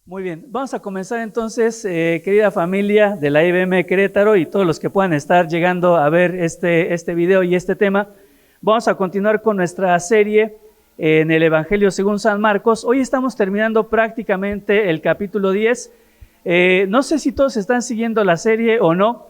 Muy bien, vamos a comenzar entonces, querida familia de la IBM Querétaro y todos los que puedan estar llegando a ver este video y este tema. Vamos a continuar con nuestra serie en el Evangelio según San Marcos. Hoy estamos terminando prácticamente el capítulo 10. No sé si todos están siguiendo la serie o no.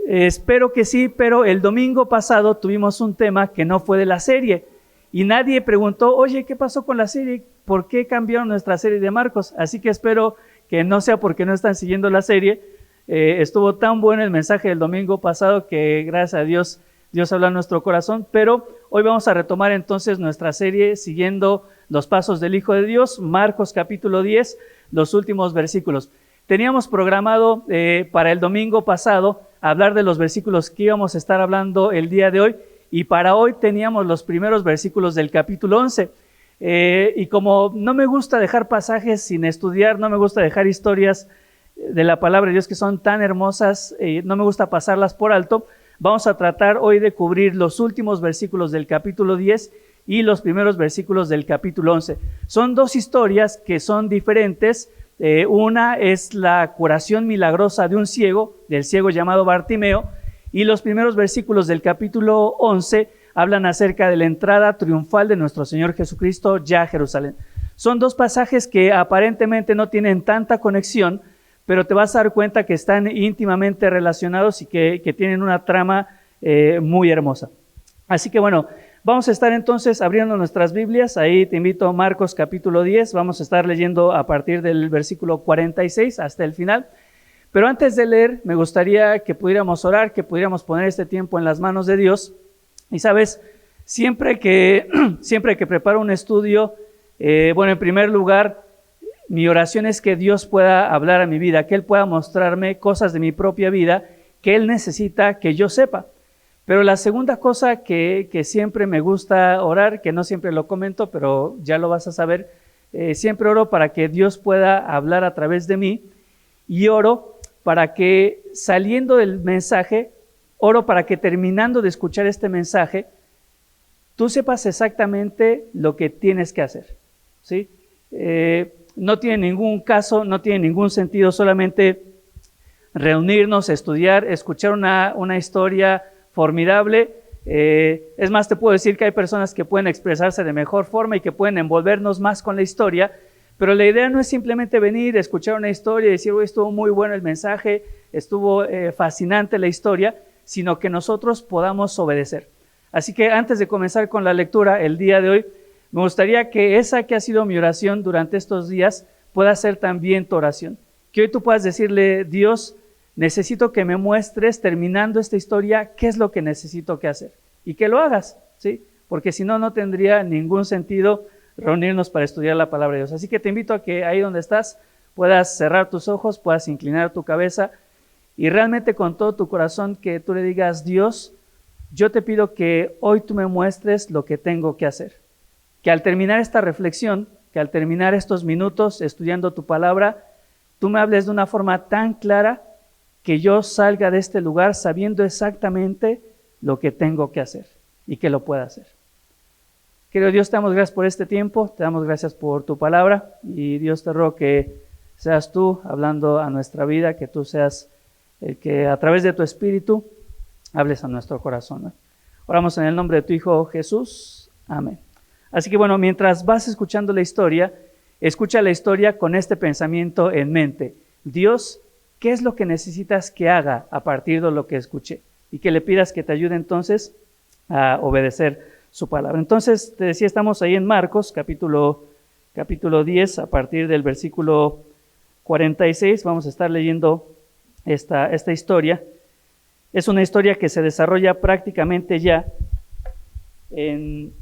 Espero que sí, pero el domingo pasado tuvimos un tema que no fue de la serie y nadie preguntó, oye, ¿qué pasó con la serie? ¿Por qué cambiaron nuestra serie de Marcos? Así que espero que no sea porque no están siguiendo la serie. Estuvo tan bueno el mensaje del domingo pasado que gracias a Dios, Dios habla en nuestro corazón, pero hoy vamos a retomar entonces nuestra serie siguiendo los pasos del Hijo de Dios, Marcos capítulo 10, los últimos versículos. Teníamos programado para el domingo pasado hablar de los versículos que íbamos a estar hablando el día de hoy, y para hoy teníamos los primeros versículos del capítulo 11. Y como no me gusta dejar pasajes sin estudiar, no me gusta dejar historias de la palabra de Dios que son tan hermosas, no me gusta pasarlas por alto, vamos a tratar hoy de cubrir los últimos versículos del capítulo 10 y los primeros versículos del capítulo 11. Son dos historias que son diferentes. Una es la curación milagrosa de un ciego, del ciego llamado Bartimeo, y los primeros versículos del capítulo 11 hablan acerca de la entrada triunfal de nuestro Señor Jesucristo ya a Jerusalén. Son dos pasajes que aparentemente no tienen tanta conexión, pero te vas a dar cuenta que están íntimamente relacionados y que tienen una trama muy hermosa. Así que bueno, vamos a estar entonces abriendo nuestras Biblias. Ahí te invito a Marcos capítulo 10, vamos a estar leyendo a partir del versículo 46 hasta el final. Pero antes de leer, me gustaría que pudiéramos orar, que pudiéramos poner este tiempo en las manos de Dios. Y sabes, siempre que preparo un estudio, en primer lugar, mi oración es que Dios pueda hablar a mi vida, que Él pueda mostrarme cosas de mi propia vida que Él necesita que yo sepa. Pero la segunda cosa que siempre me gusta orar, que no siempre lo comento, pero ya lo vas a saber, siempre oro para que Dios pueda hablar a través de mí, y oro para que saliendo del mensaje, oro para que terminando de escuchar este mensaje, tú sepas exactamente lo que tienes que hacer, ¿sí? No tiene ningún caso, no tiene ningún sentido solamente reunirnos, estudiar, escuchar una historia formidable. Es más, te puedo decir que hay personas que pueden expresarse de mejor forma y que pueden envolvernos más con la historia, pero la idea no es simplemente venir, escuchar una historia y decir, estuvo muy bueno el mensaje, estuvo fascinante la historia, sino que nosotros podamos obedecer. Así que antes de comenzar con la lectura el día de hoy, me gustaría que esa que ha sido mi oración durante estos días pueda ser también tu oración. Que hoy tú puedas decirle, Dios, necesito que me muestres, terminando esta historia, qué es lo que necesito que hacer. Y que lo hagas, ¿sí? Porque si no, no tendría ningún sentido reunirnos para estudiar la palabra de Dios. Así que te invito a que ahí donde estás puedas cerrar tus ojos, puedas inclinar tu cabeza y realmente con todo tu corazón que tú le digas, Dios, yo te pido que hoy tú me muestres lo que tengo que hacer. Que al terminar esta reflexión, que al terminar estos minutos estudiando tu palabra, tú me hables de una forma tan clara que yo salga de este lugar sabiendo exactamente lo que tengo que hacer y que lo pueda hacer. Querido Dios, te damos gracias por este tiempo, te damos gracias por tu palabra y Dios te ruego que seas tú hablando a nuestra vida, que tú seas el que a través de tu Espíritu hables a nuestro corazón, ¿no? Oramos en el nombre de tu Hijo Jesús. Amén. Así que bueno, mientras vas escuchando la historia, escucha la historia con este pensamiento en mente. Dios, ¿qué es lo que necesitas que haga a partir de lo que escuché? Y que le pidas que te ayude entonces a obedecer su palabra. Entonces, te decía, estamos ahí en Marcos, capítulo 10, a partir del versículo 46, vamos a estar leyendo esta historia. Es una historia que se desarrolla prácticamente ya en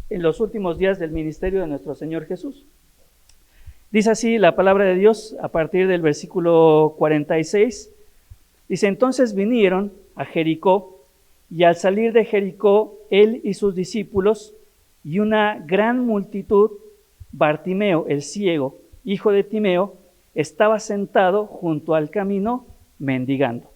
los últimos días del ministerio de nuestro Señor Jesús. Dice así la palabra de Dios a partir del versículo 46. Dice, entonces vinieron a Jericó, y al salir de Jericó, él y sus discípulos y una gran multitud, Bartimeo, el ciego, hijo de Timeo, estaba sentado junto al camino mendigando.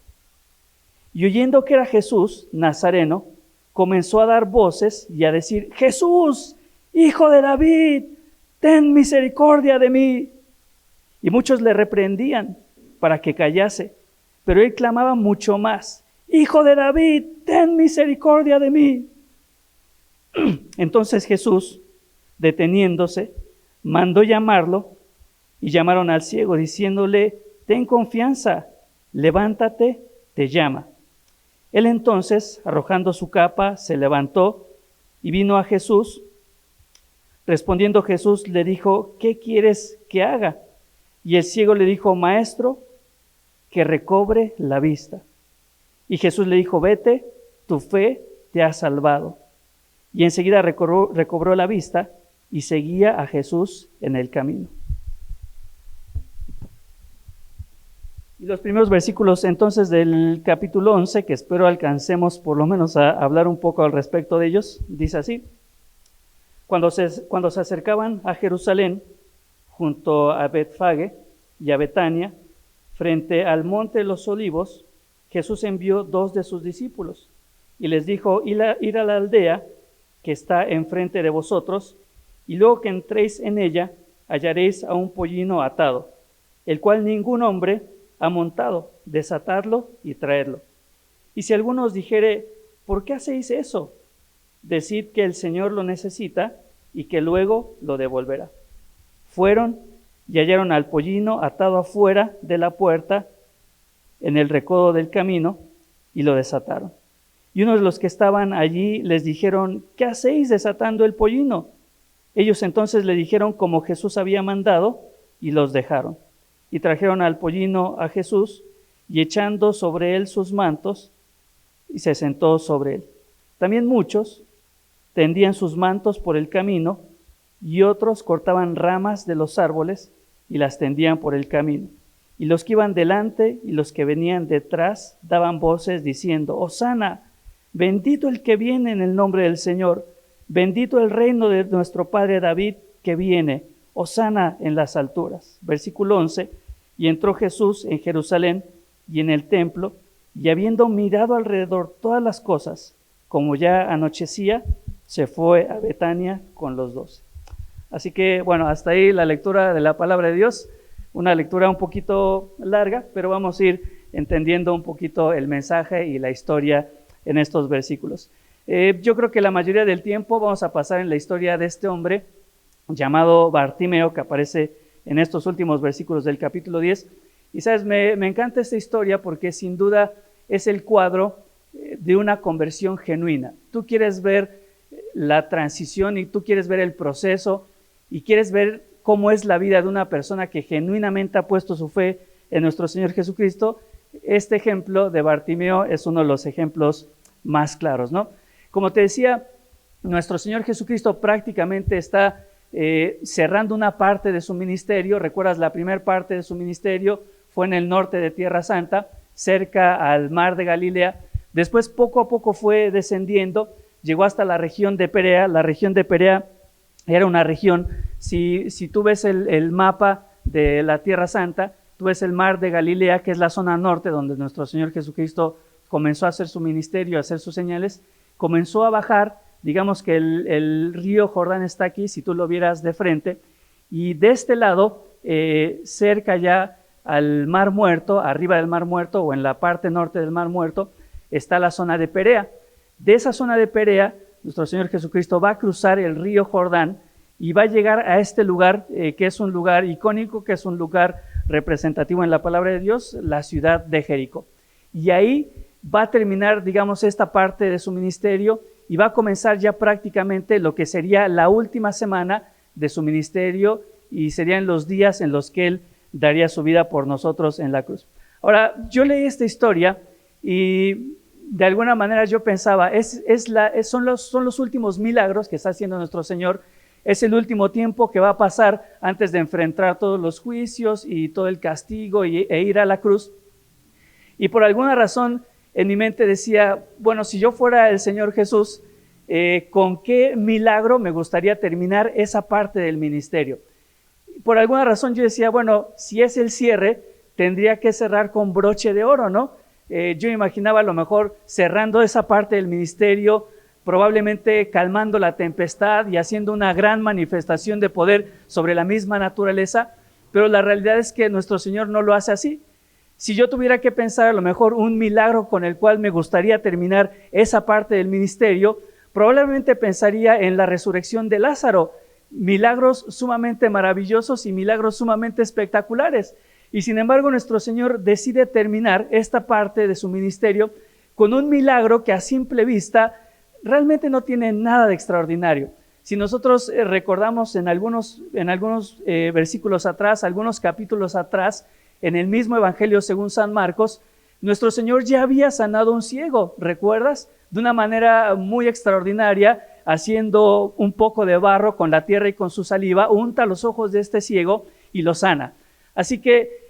Y oyendo que era Jesús, Nazareno, comenzó a dar voces y a decir, Jesús, hijo de David, ten misericordia de mí. Y muchos le reprendían para que callase, pero él clamaba mucho más, Hijo de David, ten misericordia de mí. Entonces Jesús, deteniéndose, mandó llamarlo, y llamaron al ciego, diciéndole, ten confianza, levántate, te llama. Él entonces, arrojando su capa, se levantó y vino a Jesús. Respondiendo Jesús le dijo, ¿qué quieres que haga? Y el ciego le dijo, Maestro, que recobre la vista. Y Jesús le dijo, vete, tu fe te ha salvado. Y enseguida recobró la vista y seguía a Jesús en el camino. Y los primeros versículos entonces del capítulo 11, que espero alcancemos por lo menos a hablar un poco al respecto de ellos, dice así. Cuando se acercaban a Jerusalén, junto a Betfage y a Betania, frente al monte de los Olivos, Jesús envió 2 de sus discípulos y les dijo, ir a la aldea que está enfrente de vosotros, y luego que entréis en ella, hallaréis a un pollino atado, el cual ningún hombre ha montado, desatarlo y traerlo. Y si alguno os dijere, ¿por qué hacéis eso? Decid que el Señor lo necesita y que luego lo devolverá. Fueron y hallaron al pollino atado afuera de la puerta, en el recodo del camino, y lo desataron. Y unos de los que estaban allí les dijeron, ¿qué hacéis desatando el pollino? Ellos entonces le dijeron como Jesús había mandado, y los dejaron. Y trajeron al pollino a Jesús, y echando sobre él sus mantos, y se sentó sobre él. También muchos tendían sus mantos por el camino, y otros cortaban ramas de los árboles, y las tendían por el camino. Y los que iban delante y los que venían detrás daban voces diciendo, Hosana, bendito el que viene en el nombre del Señor, bendito el reino de nuestro padre David que viene, Hosana en las alturas. Versículo 11, y entró Jesús en Jerusalén y en el templo, y habiendo mirado alrededor todas las cosas, como ya anochecía, se fue a Betania con los 12. Así que, bueno, hasta ahí la lectura de la palabra de Dios. Una lectura un poquito larga, pero vamos a ir entendiendo un poquito el mensaje y la historia en estos versículos. Yo creo que la mayoría del tiempo vamos a pasar en la historia de este hombre llamado Bartimeo, que aparece en estos últimos versículos del capítulo 10. Y sabes, me encanta esta historia porque sin duda es el cuadro de una conversión genuina. Tú quieres ver la transición y tú quieres ver el proceso y quieres ver cómo es la vida de una persona que genuinamente ha puesto su fe en nuestro Señor Jesucristo. Este ejemplo de Bartimeo es uno de los ejemplos más claros, ¿no? Como te decía, nuestro Señor Jesucristo prácticamente está cerrando una parte de su ministerio. Recuerdas, la primera parte de su ministerio fue en el norte de Tierra Santa, cerca al mar de Galilea. Después poco a poco fue descendiendo, llegó hasta la región de Perea. La región de Perea era una región, si tú ves el mapa de la Tierra Santa, tú ves el mar de Galilea, que es la zona norte donde nuestro Señor Jesucristo comenzó a hacer su ministerio, a hacer sus señales, comenzó a bajar, digamos que el río Jordán está aquí, si tú lo vieras de frente, y de este lado, cerca ya al Mar Muerto, arriba del Mar Muerto o en la parte norte del Mar Muerto, está la zona de Perea. De esa zona de Perea, nuestro Señor Jesucristo va a cruzar el río Jordán y va a llegar a este lugar, que es un lugar icónico, que es un lugar representativo en la palabra de Dios, la ciudad de Jericó. Y ahí va a terminar, digamos, esta parte de su ministerio y va a comenzar ya prácticamente lo que sería la última semana de su ministerio y serían los días en los que Él daría su vida por nosotros en la cruz. Ahora, yo leí esta historia y de alguna manera yo pensaba, son los últimos milagros que está haciendo nuestro Señor, es el último tiempo que va a pasar antes de enfrentar todos los juicios y todo el castigo e ir a la cruz. Y por alguna razón en mi mente decía, bueno, si yo fuera el Señor Jesús, ¿con qué milagro me gustaría terminar esa parte del ministerio? Por alguna razón yo decía, bueno, si es el cierre, tendría que cerrar con broche de oro, ¿no? Yo imaginaba a lo mejor cerrando esa parte del ministerio, probablemente calmando la tempestad y haciendo una gran manifestación de poder sobre la misma naturaleza, pero la realidad es que nuestro Señor no lo hace así. Si yo tuviera que pensar a lo mejor un milagro con el cual me gustaría terminar esa parte del ministerio, probablemente pensaría en la resurrección de Lázaro, milagros sumamente maravillosos y milagros sumamente espectaculares. Y sin embargo, nuestro Señor decide terminar esta parte de su ministerio con un milagro que a simple vista realmente no tiene nada de extraordinario. Si nosotros recordamos en algunos versículos atrás, algunos capítulos atrás, en el mismo Evangelio según San Marcos, nuestro Señor ya había sanado a un ciego, ¿recuerdas? De una manera muy extraordinaria, haciendo un poco de barro con la tierra y con su saliva, unta los ojos de este ciego y lo sana. Así que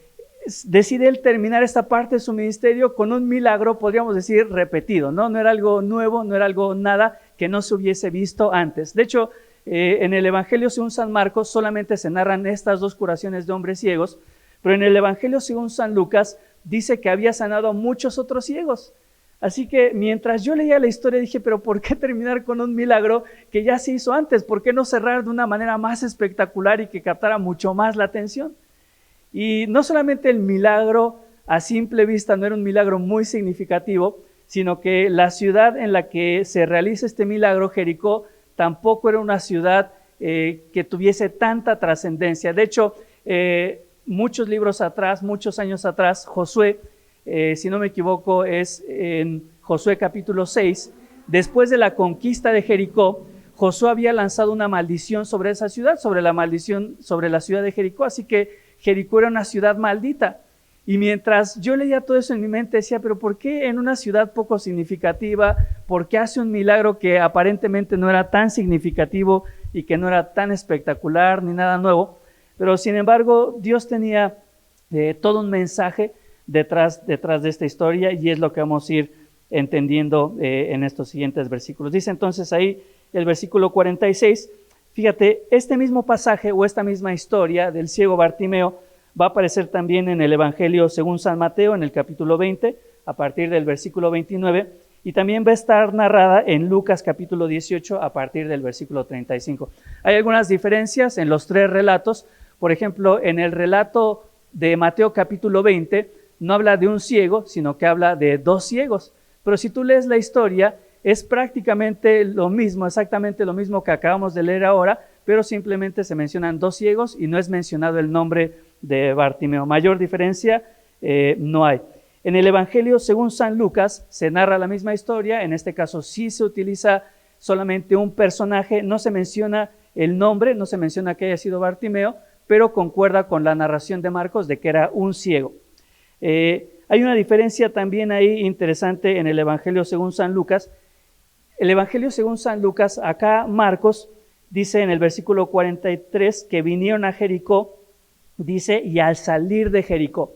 decide él terminar esta parte de su ministerio con un milagro, podríamos decir, repetido, ¿no? No era algo nuevo, no era algo nada que no se hubiese visto antes. De hecho, en el Evangelio según San Marcos solamente se narran estas dos curaciones de hombres ciegos, pero en el Evangelio según San Lucas dice que había sanado a muchos otros ciegos. Así que mientras yo leía la historia dije, pero ¿por qué terminar con un milagro que ya se hizo antes? ¿Por qué no cerrar de una manera más espectacular y que captara mucho más la atención? Y no solamente el milagro a simple vista no era un milagro muy significativo, sino que la ciudad en la que se realiza este milagro, Jericó, tampoco era una ciudad que tuviese tanta trascendencia. De hecho, muchos libros atrás, muchos años atrás, Josué, si no me equivoco, es en Josué capítulo 6, después de la conquista de Jericó, Josué había lanzado una maldición sobre esa ciudad, sobre la ciudad de Jericó, así que Jericó era una ciudad maldita. Y mientras yo leía todo eso en mi mente decía, pero ¿por qué en una ciudad poco significativa? ¿Por qué hace un milagro que aparentemente no era tan significativo y que no era tan espectacular ni nada nuevo? Pero sin embargo, Dios tenía todo un mensaje detrás de esta historia y es lo que vamos a ir entendiendo en estos siguientes versículos. Dice entonces ahí el versículo 46, fíjate, este mismo pasaje o esta misma historia del ciego Bartimeo va a aparecer también en el Evangelio según San Mateo, en el capítulo 20, a partir del versículo 29, y también va a estar narrada en Lucas capítulo 18, a partir del versículo 35. Hay algunas diferencias en los tres relatos. Por ejemplo, en el relato de Mateo capítulo 20, no habla de un ciego, sino que habla de dos ciegos. Pero si tú lees la historia, es prácticamente lo mismo, exactamente lo mismo que acabamos de leer ahora, pero simplemente se mencionan dos ciegos y no es mencionado el nombre de Bartimeo. Mayor diferencia no hay. En el Evangelio según San Lucas se narra la misma historia, en este caso sí se utiliza solamente un personaje, no se menciona el nombre, no se menciona que haya sido Bartimeo, pero concuerda con la narración de Marcos de que era un ciego. Hay una diferencia también ahí interesante en el Evangelio según San Lucas. El Evangelio según San Lucas, acá Marcos dice en el versículo 43 que vinieron a Jericó, dice, y al salir de Jericó.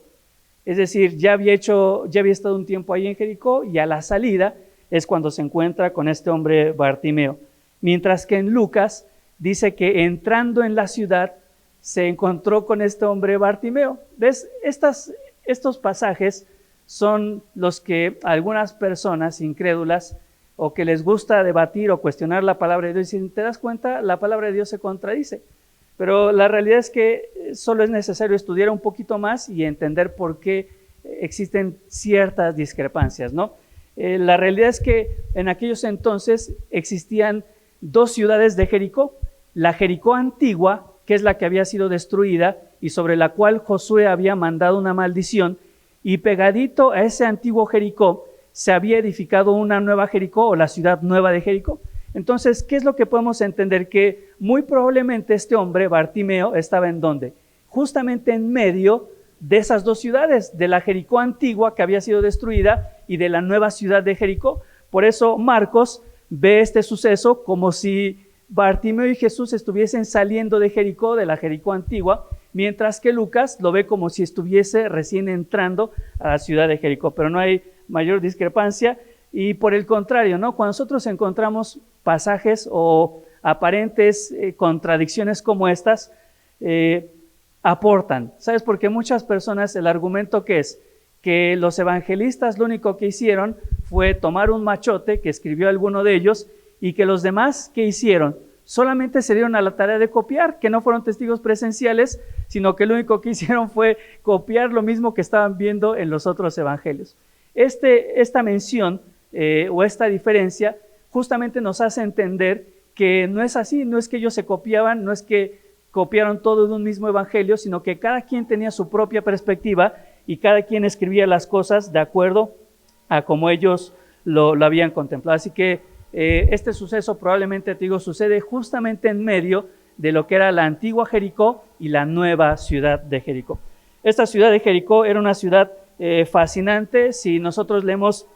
Es decir, ya había estado un tiempo ahí en Jericó y a la salida es cuando se encuentra con este hombre Bartimeo. Mientras que en Lucas dice que entrando en la ciudad se encontró con este hombre Bartimeo. ¿Ves? Estos pasajes son los que algunas personas incrédulas o que les gusta debatir o cuestionar la palabra de Dios dicen, ¿te das cuenta? La palabra de Dios se contradice. Pero la realidad es que solo es necesario estudiar un poquito más y entender por qué existen ciertas discrepancias, ¿no? La realidad es que en aquellos entonces existían dos ciudades de Jericó. La Jericó antigua, que es la que había sido destruida y sobre la cual Josué había mandado una maldición, y pegadito a ese antiguo Jericó se había edificado una nueva Jericó o la ciudad nueva de Jericó. Entonces, ¿qué es lo que podemos entender? Que muy probablemente este hombre, Bartimeo, estaba ¿en dónde? Justamente en medio de esas dos ciudades, de la Jericó antigua que había sido destruida y de la nueva ciudad de Jericó. Por eso Marcos ve este suceso como si Bartimeo y Jesús estuviesen saliendo de Jericó, de la Jericó antigua, mientras que Lucas lo ve como si estuviese recién entrando a la ciudad de Jericó. Pero no hay mayor discrepancia. Y por el contrario, ¿no? Cuando nosotros encontramos pasajes o aparentes contradicciones como estas, aportan. ¿Sabes? Porque muchas personas, el argumento que es que los evangelistas lo único que hicieron fue tomar un machote que escribió alguno de ellos y que los demás, ¿qué hicieron? Solamente se dieron a la tarea de copiar, que no fueron testigos presenciales, sino que lo único que hicieron fue copiar lo mismo que estaban viendo en los otros evangelios. Esta mención o esta diferencia justamente nos hace entender que no es así, no es que ellos se copiaban, no es que copiaron todo de un mismo evangelio, sino que cada quien tenía su propia perspectiva y cada quien escribía las cosas de acuerdo a como ellos lo habían contemplado. Así que este suceso probablemente, te digo, sucede justamente en medio de lo que era la antigua Jericó y la nueva ciudad de Jericó. Esta ciudad de Jericó era una ciudad fascinante. Si nosotros leemos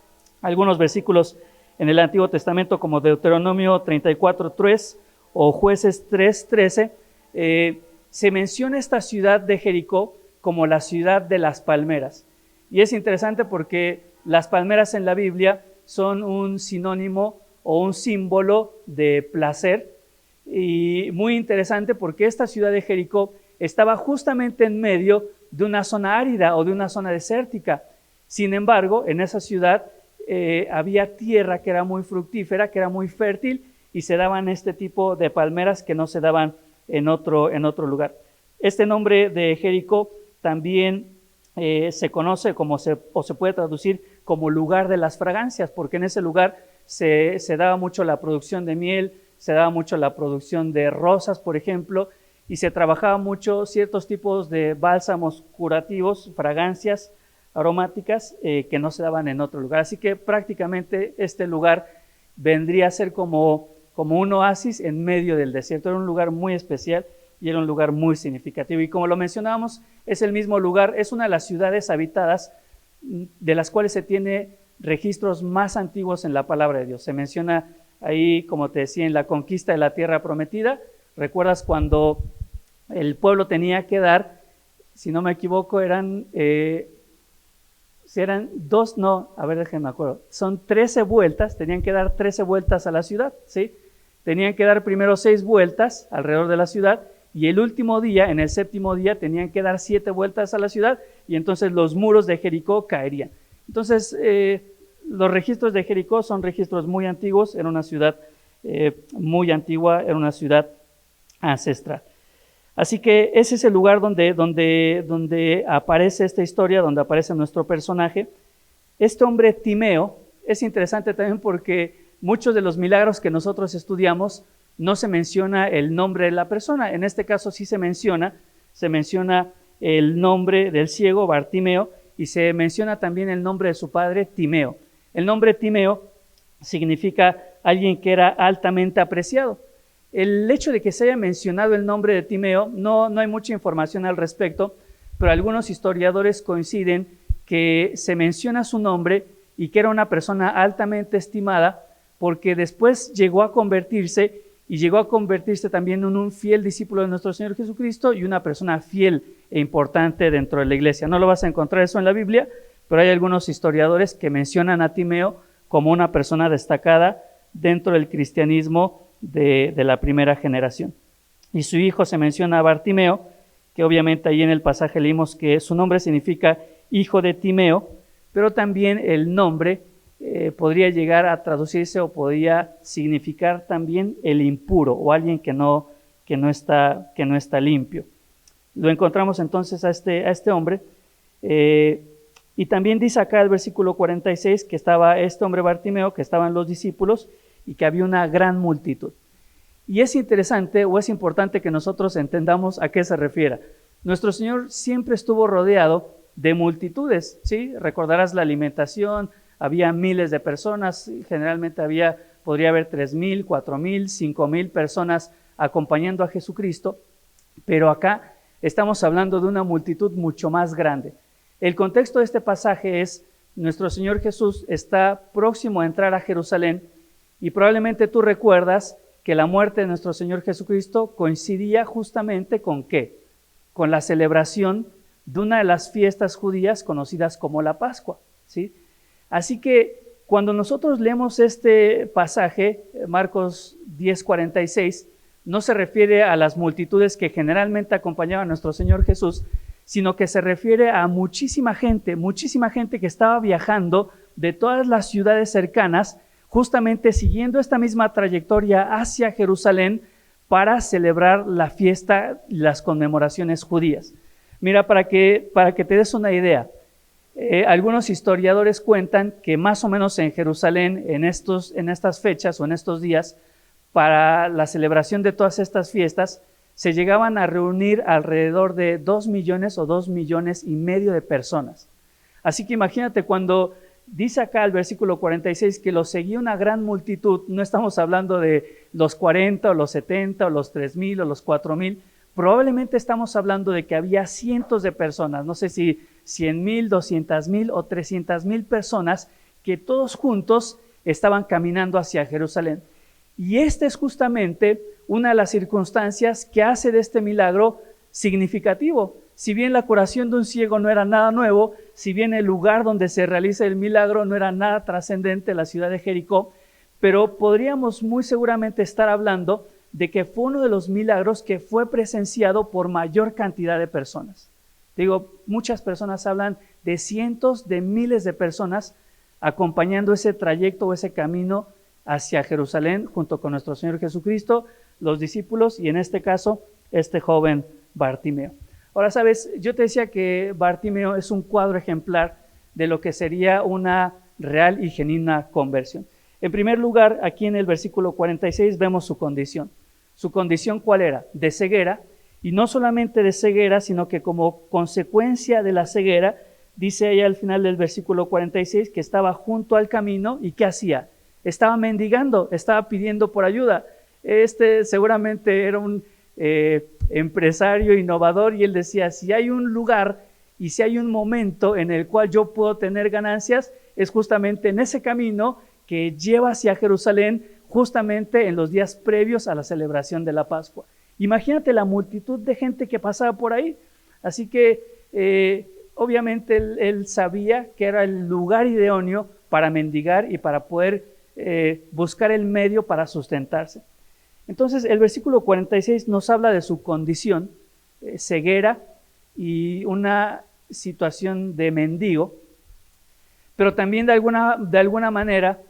algunos versículos en el Antiguo Testamento como Deuteronomio 34:3 o Jueces 3:13, se menciona esta ciudad de Jericó como la ciudad de las palmeras. Y es interesante porque las palmeras en la Biblia son un sinónimo o un símbolo de placer, y muy interesante porque esta ciudad de Jericó estaba justamente en medio de una zona árida o de una zona desértica. Sin embargo, en esa ciudad había tierra que era muy fructífera, que era muy fértil, y se daban este tipo de palmeras que no se daban en otro lugar. Este nombre de Jericó también se conoce o se puede traducir como lugar de las fragancias, porque en ese lugar se daba mucho la producción de miel, se daba mucho la producción de rosas, por ejemplo, y se trabajaba mucho ciertos tipos de bálsamos curativos, fragancias aromáticas que no se daban en otro lugar. Así que prácticamente este lugar vendría a ser como un oasis en medio del desierto. Era un lugar muy especial y era un lugar muy significativo. Y como lo mencionábamos, es el mismo lugar, es una de las ciudades habitadas de las cuales se tiene registros más antiguos en la palabra de Dios. Se menciona ahí, como te decía, en la conquista de la tierra prometida. ¿Recuerdas cuando el pueblo tenía que dar, si no me equivoco, son 13 vueltas, tenían que dar 13 vueltas a la ciudad, ¿sí? Tenían que dar primero 6 vueltas alrededor de la ciudad, y el último día, en el séptimo día, tenían que dar 7 vueltas a la ciudad, y entonces los muros de Jericó caerían. Entonces, los registros de Jericó son registros muy antiguos, era una ciudad muy antigua, era una ciudad ancestral. Así que ese es el lugar donde aparece esta historia, donde aparece nuestro personaje. Este hombre Timeo es interesante también porque muchos de los milagros que nosotros estudiamos no se menciona el nombre de la persona. En este caso sí se menciona el nombre del ciego Bartimeo, y se menciona también el nombre de su padre Timeo. El nombre Timeo significa alguien que era altamente apreciado. El hecho de que se haya mencionado el nombre de Timeo, no hay mucha información al respecto, pero algunos historiadores coinciden que se menciona su nombre y que era una persona altamente estimada, porque después llegó a convertirse también en un fiel discípulo de nuestro Señor Jesucristo y una persona fiel e importante dentro de la iglesia. No lo vas a encontrar eso en la Biblia, pero hay algunos historiadores que mencionan a Timeo como una persona destacada dentro del cristianismo de la primera generación. Y su hijo se menciona a Bartimeo, que obviamente ahí en el pasaje leímos que su nombre significa hijo de Timeo, pero también el nombre podría llegar a traducirse o podría significar también el impuro o alguien que no está limpio. Lo encontramos entonces a este hombre, y también dice acá el versículo 46 que estaba este hombre Bartimeo, que estaban los discípulos y que había una gran multitud. Y es interesante o es importante que nosotros entendamos a qué se refiere. Nuestro Señor siempre estuvo rodeado de multitudes, ¿sí? Recordarás la alimentación, había miles de personas, generalmente podría haber 3,000, 4,000, 5,000 personas acompañando a Jesucristo, pero acá estamos hablando de una multitud mucho más grande. El contexto de este pasaje es, nuestro Señor Jesús está próximo a entrar a Jerusalén, y probablemente tú recuerdas que la muerte de nuestro Señor Jesucristo coincidía justamente ¿con qué? Con la celebración de una de las fiestas judías conocidas como la Pascua, ¿sí? Así que cuando nosotros leemos este pasaje, Marcos 10:46, no se refiere a las multitudes que generalmente acompañaban a nuestro Señor Jesús, sino que se refiere a muchísima gente que estaba viajando de todas las ciudades cercanas justamente siguiendo esta misma trayectoria hacia Jerusalén para celebrar la fiesta y las conmemoraciones judías. Mira, para que te des una idea, algunos historiadores cuentan que más o menos en Jerusalén, en estas fechas o en estos días, para la celebración de todas estas fiestas, se llegaban a reunir alrededor de 2 millones o 2,5 millones de personas. Así que imagínate, cuando dice acá el versículo 46 que lo seguía una gran multitud, no estamos hablando de los 40 o los 70 o los 3,000 o los 4,000, probablemente estamos hablando de que había cientos de personas, no sé si 100,000, 200,000 o 300,000 personas que todos juntos estaban caminando hacia Jerusalén. Y esta es justamente una de las circunstancias que hace de este milagro significativo. Si bien la curación de un ciego no era nada nuevo, si bien el lugar donde se realiza el milagro no era nada trascendente, la ciudad de Jericó, pero podríamos muy seguramente estar hablando de que fue uno de los milagros que fue presenciado por mayor cantidad de personas. Digo, muchas personas hablan de cientos de miles de personas acompañando ese trayecto o ese camino hacia Jerusalén junto con nuestro Señor Jesucristo, los discípulos y en este caso, este joven Bartimeo. Ahora, sabes, yo te decía que Bartimeo es un cuadro ejemplar de lo que sería una real y genuina conversión. En primer lugar, aquí en el versículo 46 vemos su condición. ¿Su condición cuál era? De ceguera, y no solamente de ceguera, sino que como consecuencia de la ceguera, dice ahí al final del versículo 46 que estaba junto al camino y ¿qué hacía? Estaba mendigando, estaba pidiendo por ayuda. Seguramente era un empresario innovador y él decía, si hay un lugar y si hay un momento en el cual yo puedo tener ganancias, es justamente en ese camino que lleva hacia Jerusalén, justamente en los días previos a la celebración de la Pascua. Imagínate la multitud de gente que pasaba por ahí. Así que obviamente él sabía que era el lugar idóneo para mendigar y para poder buscar el medio para sustentarse. Entonces el versículo 46 nos habla de su condición, ceguera y una situación de mendigo, pero también de alguna manera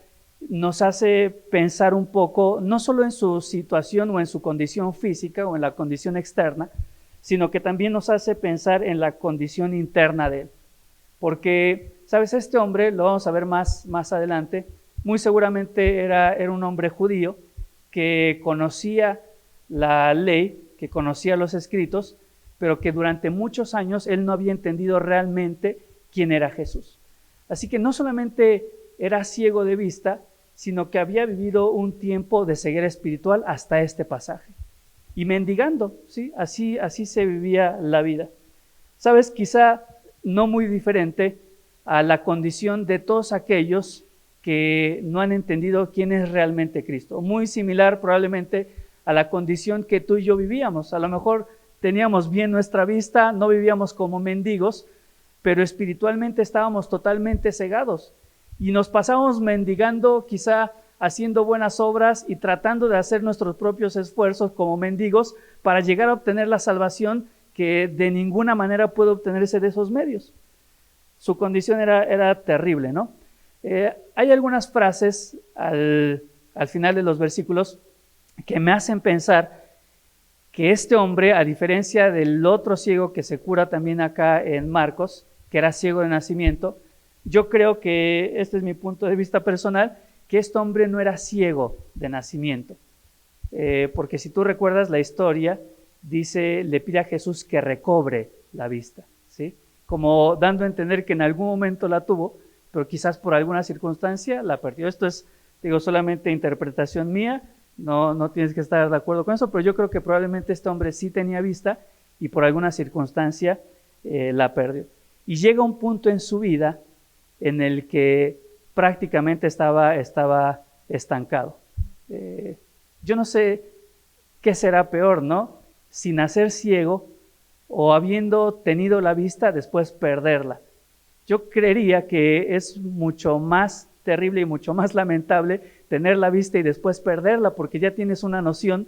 nos hace pensar un poco, no solo en su situación o en su condición física o en la condición externa, sino que también nos hace pensar en la condición interna de él. Porque, ¿sabes? Este hombre, lo vamos a ver más adelante, muy seguramente era un hombre judío que conocía la ley, que conocía los escritos, pero que durante muchos años él no había entendido realmente quién era Jesús. Así que no solamente era ciego de vista, sino que había vivido un tiempo de ceguera espiritual hasta este pasaje. Y mendigando, ¿sí? Así se vivía la vida. ¿Sabes? Quizá no muy diferente a la condición de todos aquellos que no han entendido quién es realmente Cristo. Muy similar probablemente a la condición que tú y yo vivíamos. A lo mejor teníamos bien nuestra vista, no vivíamos como mendigos, pero espiritualmente estábamos totalmente cegados. Y nos pasábamos mendigando, quizá haciendo buenas obras y tratando de hacer nuestros propios esfuerzos como mendigos para llegar a obtener la salvación que de ninguna manera puede obtenerse de esos medios. Su condición era terrible, ¿no? Hay algunas frases al final de los versículos que me hacen pensar que este hombre, a diferencia del otro ciego que se cura también acá en Marcos, que era ciego de nacimiento, yo creo que, este es mi punto de vista personal, que este hombre no era ciego de nacimiento. Porque si tú recuerdas la historia, le pide a Jesús que recobre la vista, ¿sí? Como dando a entender que en algún momento la tuvo, pero quizás por alguna circunstancia la perdió. Esto es, solamente interpretación mía, no tienes que estar de acuerdo con eso, pero yo creo que probablemente este hombre sí tenía vista y por alguna circunstancia la perdió. Y llega un punto en su vida en el que prácticamente estaba estancado. Yo no sé qué será peor, ¿no? Si nacer ciego o habiendo tenido la vista, después perderla. Yo creería que es mucho más terrible y mucho más lamentable tener la vista y después perderla, porque ya tienes una noción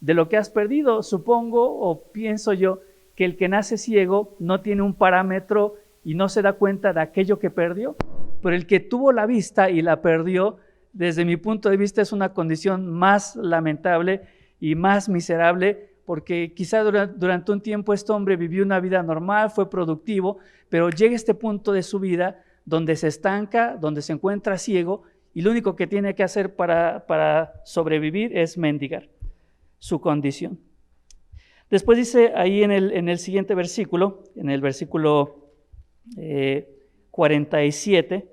de lo que has perdido. Supongo o pienso yo que el que nace ciego no tiene un parámetro y no se da cuenta de aquello que perdió, pero el que tuvo la vista y la perdió desde mi punto de vista es una condición más lamentable y más miserable, porque quizá durante un tiempo este hombre vivió una vida normal, fue productivo, pero llega este punto de su vida donde se estanca, donde se encuentra ciego, y lo único que tiene que hacer para sobrevivir es mendigar su condición. Después dice ahí en el siguiente versículo, en el versículo 47,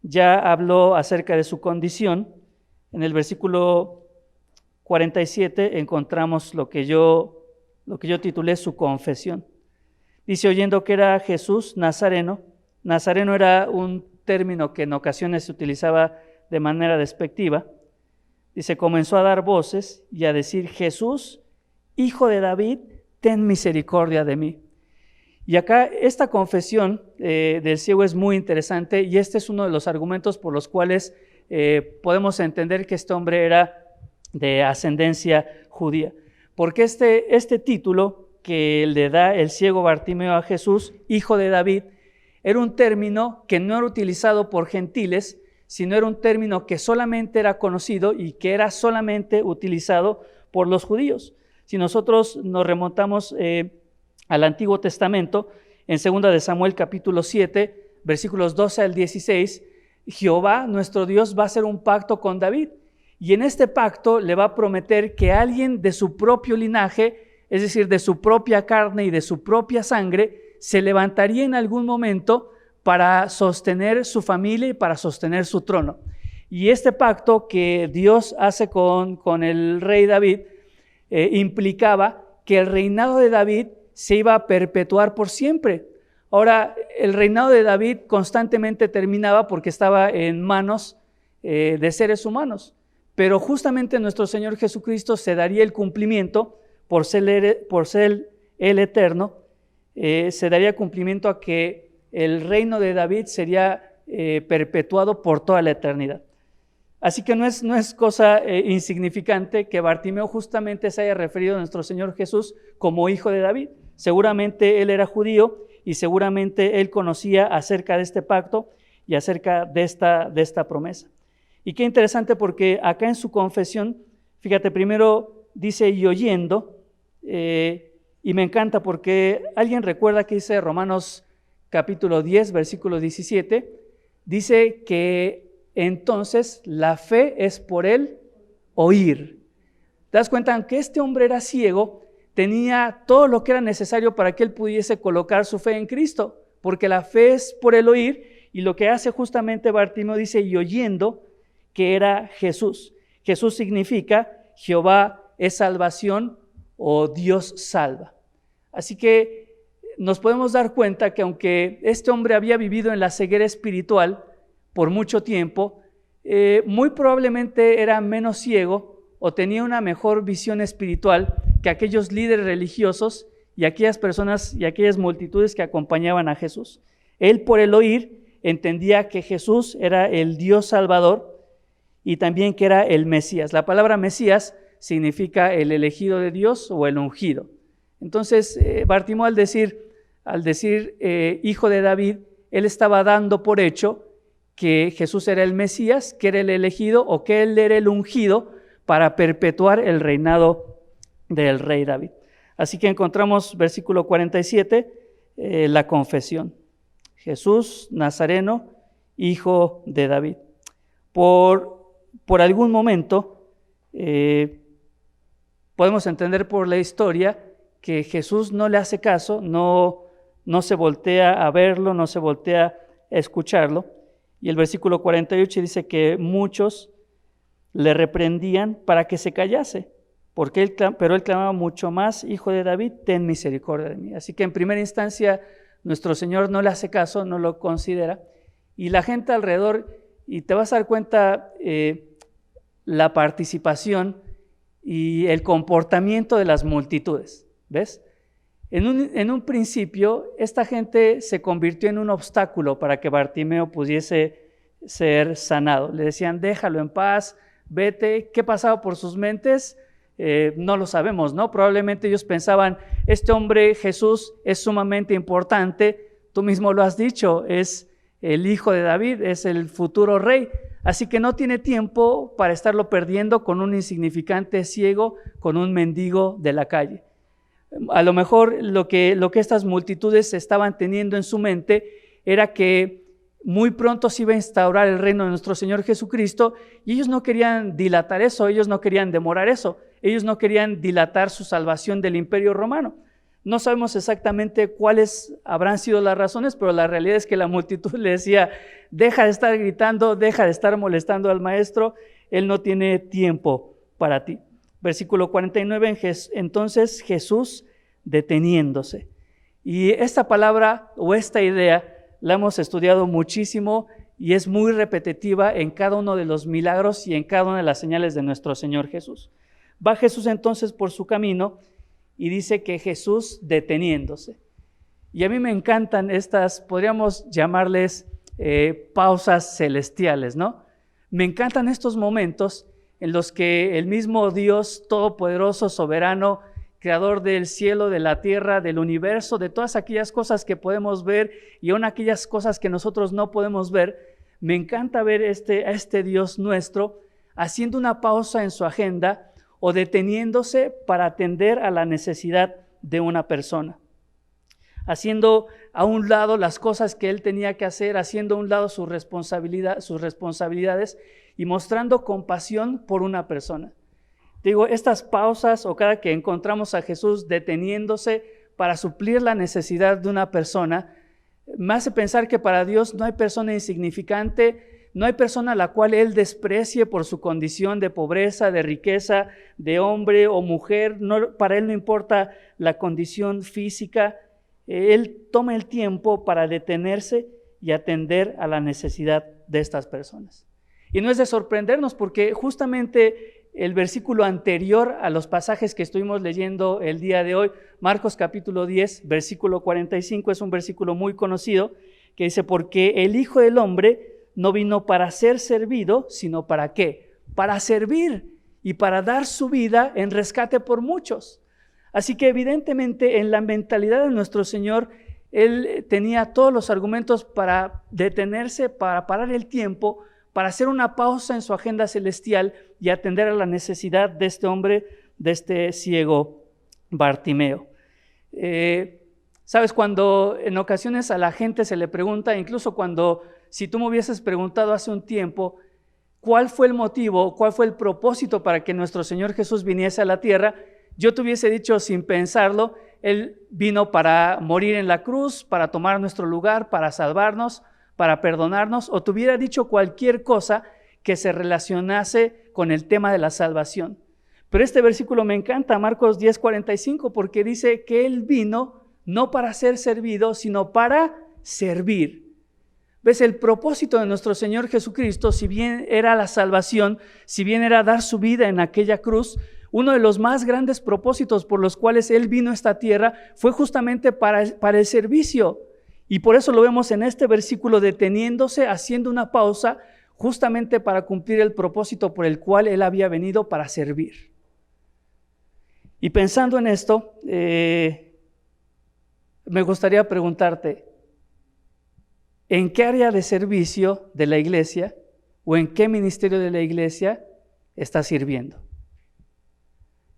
ya habló acerca de su condición. En el versículo 47 encontramos lo que yo titulé su confesión. Dice, oyendo que era Jesús Nazareno. Nazareno era un término que en ocasiones se utilizaba de manera despectiva. Dice, comenzó a dar voces y a decir, Jesús, Hijo de David, ten misericordia de mí. Y acá esta confesión del ciego es muy interesante, y este es uno de los argumentos por los cuales podemos entender que este hombre era de ascendencia judía. Porque este título que le da el ciego Bartimeo a Jesús, Hijo de David, era un término que no era utilizado por gentiles, sino era un término que solamente era conocido y que era solamente utilizado por los judíos. Si nosotros nos remontamos al Antiguo Testamento, en 2 de Samuel capítulo 7, versículos 12 al 16, Jehová, nuestro Dios, va a hacer un pacto con David. Y en este pacto le va a prometer que alguien de su propio linaje, es decir, de su propia carne y de su propia sangre, se levantaría en algún momento para sostener su familia y para sostener su trono. Y este pacto que Dios hace con el rey David implicaba que el reinado de David se iba a perpetuar por siempre. Ahora, el reinado de David constantemente terminaba porque estaba en manos de seres humanos, pero justamente nuestro Señor Jesucristo se daría el cumplimiento por ser el eterno, se daría cumplimiento a que el reino de David sería perpetuado por toda la eternidad. Así que no es cosa insignificante que Bartimeo justamente se haya referido a nuestro Señor Jesús como hijo de David. Seguramente él era judío y seguramente él conocía acerca de este pacto y acerca de esta promesa. Y qué interesante, porque acá en su confesión, fíjate, primero dice y oyendo, y me encanta porque alguien recuerda que dice Romanos capítulo 10, versículo 17, dice que entonces la fe es por el oír. ¿Te das cuenta? Aunque este hombre era ciego, tenía todo lo que era necesario para que él pudiese colocar su fe en Cristo, porque la fe es por el oír, y lo que hace justamente Bartimeo dice, y oyendo que era Jesús. Jesús significa Jehová es salvación o Dios salva. Así que nos podemos dar cuenta que aunque este hombre había vivido en la ceguera espiritual por mucho tiempo, muy probablemente era menos ciego o tenía una mejor visión espiritual que aquellos líderes religiosos y aquellas personas y aquellas multitudes que acompañaban a Jesús. Él, por el oír, entendía que Jesús era el Dios Salvador y también que era el Mesías. La palabra Mesías significa el elegido de Dios o el ungido. Entonces, Bartimeo al decir hijo de David, él estaba dando por hecho que Jesús era el Mesías, que era el elegido o que él era el ungido para perpetuar el reinado del rey David. Así que encontramos versículo 47, la confesión. Jesús Nazareno, hijo de David. Por algún momento podemos entender por la historia que Jesús no le hace caso, no se voltea a verlo, no se voltea a escucharlo. Y el versículo 48 dice que muchos le reprendían para que se callase, pero él clamaba mucho más, Hijo de David, ten misericordia de mí. Así que en primera instancia nuestro Señor no le hace caso, no lo considera, y la gente alrededor, y te vas a dar cuenta la participación y el comportamiento de las multitudes, ¿ves? En un principio, esta gente se convirtió en un obstáculo para que Bartimeo pudiese ser sanado. Le decían, déjalo en paz, vete. ¿Qué pasaba por sus mentes? No lo sabemos, ¿no? Probablemente ellos pensaban, este hombre Jesús es sumamente importante, tú mismo lo has dicho, es el hijo de David, es el futuro rey, así que no tiene tiempo para estarlo perdiendo con un insignificante ciego, con un mendigo de la calle. A lo mejor lo que estas multitudes estaban teniendo en su mente era que muy pronto se iba a instaurar el reino de nuestro Señor Jesucristo, y ellos no querían dilatar eso, ellos no querían demorar eso, ellos no querían dilatar su salvación del Imperio Romano. No sabemos exactamente cuáles habrán sido las razones, pero la realidad es que la multitud le decía: deja de estar gritando, deja de estar molestando al maestro, él no tiene tiempo para ti. Versículo 49, entonces Jesús deteniéndose. Y esta palabra o esta idea la hemos estudiado muchísimo y es muy repetitiva en cada uno de los milagros y en cada una de las señales de nuestro Señor Jesús. Va Jesús entonces por su camino y dice que Jesús deteniéndose. Y a mí me encantan estas, podríamos llamarles pausas celestiales, ¿no? Me encantan estos momentos en los que el mismo Dios todopoderoso, soberano, creador del cielo, de la tierra, del universo, de todas aquellas cosas que podemos ver y aún aquellas cosas que nosotros no podemos ver, me encanta ver a este Dios nuestro haciendo una pausa en su agenda o deteniéndose para atender a la necesidad de una persona, haciendo a un lado las cosas que él tenía que hacer, haciendo a un lado sus responsabilidades y mostrando compasión por una persona. Digo, estas pausas o cada que encontramos a Jesús deteniéndose para suplir la necesidad de una persona, me hace pensar que para Dios no hay persona insignificante, no hay persona a la cual Él desprecie por su condición de pobreza, de riqueza, de hombre o mujer. No, para Él no importa la condición física. Él toma el tiempo para detenerse y atender a la necesidad de estas personas. Y no es de sorprendernos porque justamente el versículo anterior a los pasajes que estuvimos leyendo el día de hoy, Marcos capítulo 10, versículo 45, es un versículo muy conocido que dice: porque el Hijo del Hombre no vino para ser servido, sino ¿para qué? Para servir y para dar su vida en rescate por muchos. Así que evidentemente en la mentalidad de nuestro Señor, Él tenía todos los argumentos para detenerse, para parar el tiempo, para hacer una pausa en su agenda celestial y atender a la necesidad de este hombre, de este ciego Bartimeo. ¿Sabes? Cuando en ocasiones a la gente se le pregunta, incluso si tú me hubieses preguntado hace un tiempo, ¿cuál fue el motivo, cuál fue el propósito para que nuestro Señor Jesús viniese a la tierra? Yo te hubiese dicho sin pensarlo, Él vino para morir en la cruz, para tomar nuestro lugar, para salvarnos, para perdonarnos, o te hubiera dicho cualquier cosa que se relacionase con el tema de la salvación. Pero este versículo me encanta, Marcos 10:45, porque dice que Él vino no para ser servido, sino para servir. ¿Ves? El propósito de nuestro Señor Jesucristo, si bien era la salvación, si bien era dar su vida en aquella cruz, uno de los más grandes propósitos por los cuales Él vino a esta tierra fue justamente para el servicio. Y por eso lo vemos en este versículo deteniéndose, haciendo una pausa, justamente para cumplir el propósito por el cual Él había venido, para servir. Y pensando en esto, me gustaría preguntarte, ¿en qué área de servicio de la iglesia o en qué ministerio de la iglesia estás sirviendo?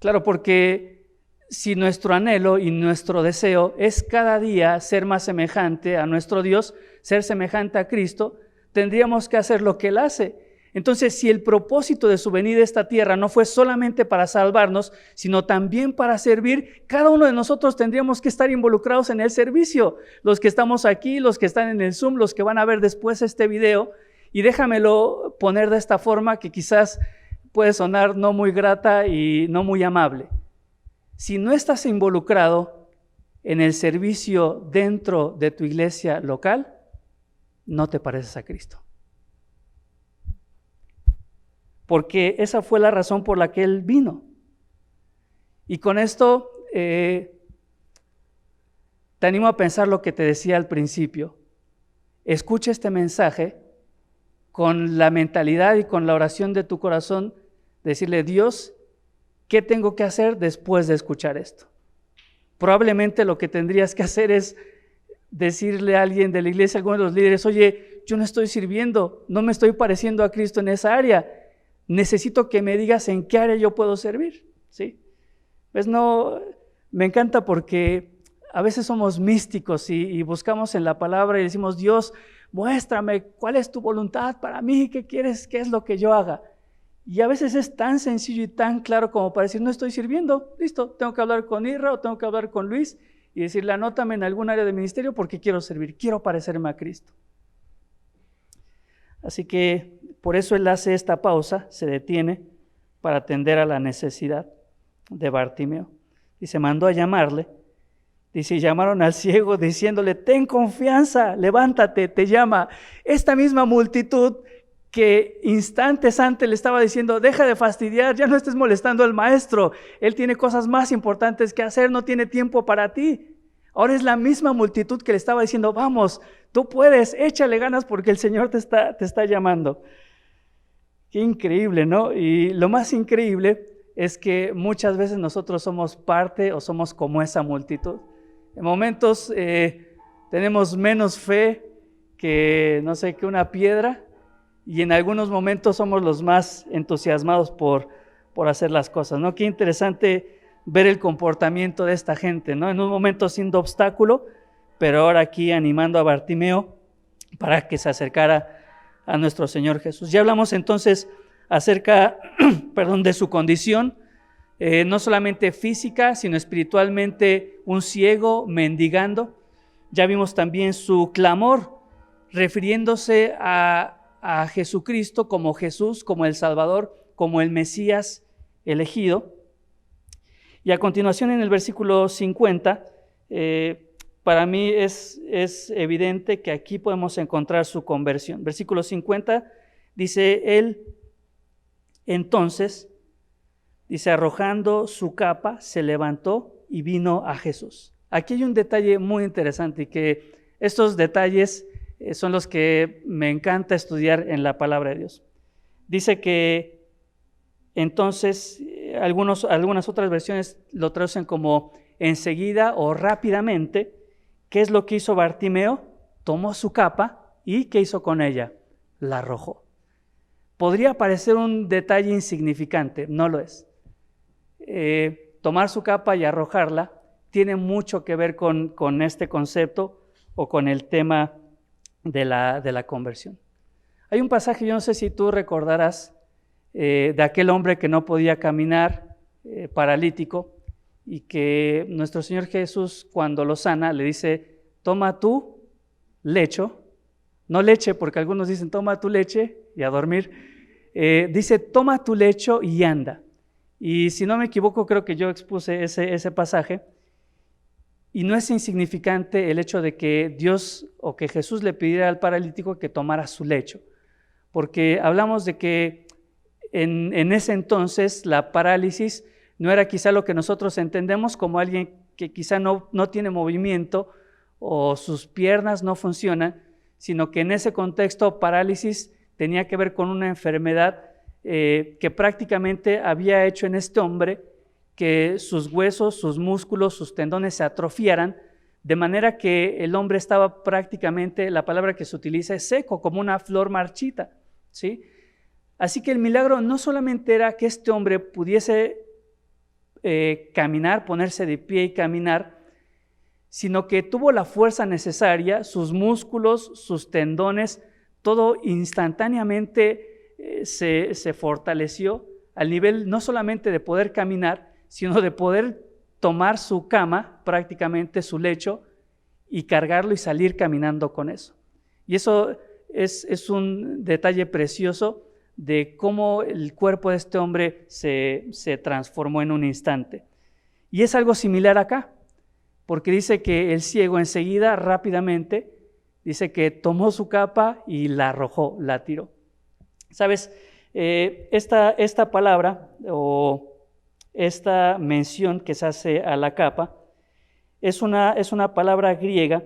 Claro, porque si nuestro anhelo y nuestro deseo es cada día ser más semejante a nuestro Dios, ser semejante a Cristo, tendríamos que hacer lo que Él hace. Entonces, si el propósito de su venida a esta tierra no fue solamente para salvarnos, sino también para servir, cada uno de nosotros tendríamos que estar involucrados en el servicio. Los que estamos aquí, los que están en el Zoom, los que van a ver después este video. Y déjamelo poner de esta forma que quizás puede sonar no muy grata y no muy amable. Si no estás involucrado en el servicio dentro de tu iglesia local, no te pareces a Cristo. Porque esa fue la razón por la que Él vino. Y con esto te animo a pensar lo que te decía al principio. Escucha este mensaje con la mentalidad y con la oración de tu corazón, decirle: Dios, ¿qué tengo que hacer después de escuchar esto? Probablemente lo que tendrías que hacer es decirle a alguien de la iglesia, a alguno de los líderes: oye, yo no estoy sirviendo, no me estoy pareciendo a Cristo en esa área. Necesito que me digas en qué área yo puedo servir, ¿sí? Pues no, me encanta porque a veces somos místicos y buscamos en la palabra y decimos, Dios, muéstrame cuál es tu voluntad para mí, qué quieres, qué es lo que yo haga. Y a veces es tan sencillo y tan claro como para decir, no estoy sirviendo, listo, tengo que hablar con Irra o tengo que hablar con Luis y decirle, anótame en algún área de ministerio porque quiero servir, quiero parecerme a Cristo. Así que por eso él hace esta pausa, se detiene para atender a la necesidad de Bartimeo. Y se mandó a llamarle. Dice, y llamaron al ciego diciéndole, ten confianza, levántate, te llama. Esta misma multitud que instantes antes le estaba diciendo, deja de fastidiar, ya no estés molestando al maestro. Él tiene cosas más importantes que hacer, no tiene tiempo para ti. Ahora es la misma multitud que le estaba diciendo, vamos, tú puedes, échale ganas porque el Señor te está llamando. Qué increíble, ¿no? Y lo más increíble es que muchas veces nosotros somos parte o somos como esa multitud. En momentos tenemos menos fe que, no sé, que una piedra, y en algunos momentos somos los más entusiasmados por hacer las cosas, ¿no? Qué interesante ver el comportamiento de esta gente, ¿no? En un momento siendo obstáculo, pero ahora aquí animando a Bartimeo para que se acercara a nuestro Señor Jesús. Ya hablamos entonces acerca de su condición, no solamente física, sino espiritualmente un ciego mendigando. Ya vimos también su clamor, refiriéndose a Jesucristo como Jesús, como el Salvador, como el Mesías elegido. Y a continuación en el versículo 50, para mí es evidente que aquí podemos encontrar su conversión. Versículo 50 dice, él entonces, dice, arrojando su capa, se levantó y vino a Jesús. Aquí hay un detalle muy interesante y que estos detalles son los que me encanta estudiar en la palabra de Dios. Dice que entonces, algunas otras versiones lo traducen como enseguida o rápidamente. ¿Qué es lo que hizo Bartimeo? Tomó su capa y ¿qué hizo con ella? La arrojó. Podría parecer un detalle insignificante, no lo es. Tomar su capa y arrojarla tiene mucho que ver con este concepto o con el tema de la conversión. Hay un pasaje, yo no sé si tú recordarás, de aquel hombre que no podía caminar, paralítico, y que nuestro Señor Jesús, cuando lo sana, le dice, toma tu lecho, no leche, porque algunos dicen, toma tu leche y a dormir, dice, toma tu lecho y anda. Y si no me equivoco, creo que yo expuse ese pasaje, y no es insignificante el hecho de que Dios o que Jesús le pidiera al paralítico que tomara su lecho, porque hablamos de que en ese entonces la parálisis no era quizá lo que nosotros entendemos como alguien que quizá no tiene movimiento o sus piernas no funcionan, sino que en ese contexto parálisis tenía que ver con una enfermedad que prácticamente había hecho en este hombre que sus huesos, sus músculos, sus tendones se atrofiaran, de manera que el hombre estaba prácticamente, la palabra que se utiliza es seco, como una flor marchita, ¿sí? Así que el milagro no solamente era que este hombre pudiese caminar, ponerse de pie y caminar, sino que tuvo la fuerza necesaria, sus músculos, sus tendones, todo instantáneamente se fortaleció al nivel no solamente de poder caminar, sino de poder tomar su cama, prácticamente su lecho, y cargarlo y salir caminando con eso. Y eso es un detalle precioso de cómo el cuerpo de este hombre se transformó en un instante. Y es algo similar acá, porque dice que el ciego enseguida, rápidamente, dice que tomó su capa y la arrojó, la tiró. ¿Sabes? Esta palabra o esta mención que se hace a la capa es una palabra griega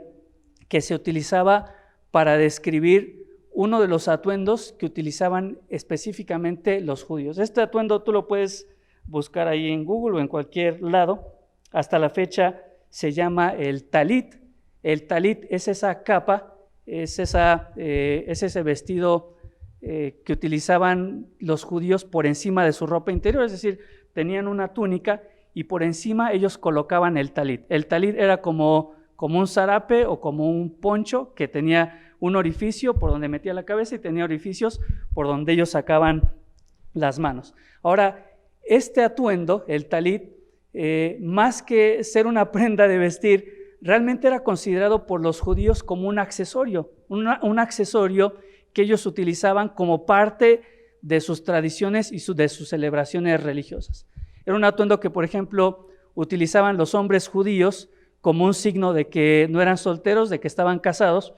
que se utilizaba para describir uno de los atuendos que utilizaban específicamente los judíos. Este atuendo tú lo puedes buscar ahí en Google o en cualquier lado. Hasta la fecha se llama el talit. El talit es esa capa es ese vestido que utilizaban los judíos por encima de su ropa interior, es decir, tenían una túnica y por encima ellos colocaban el talit. El talit era como un zarape o como un poncho que tenía un orificio por donde metía la cabeza y tenía orificios por donde ellos sacaban las manos. Ahora, este atuendo, el talit, más que ser una prenda de vestir, realmente era considerado por los judíos como un accesorio, un accesorio que ellos utilizaban como parte de sus tradiciones y de sus celebraciones religiosas. Era un atuendo que, por ejemplo, utilizaban los hombres judíos como un signo de que no eran solteros, de que estaban casados,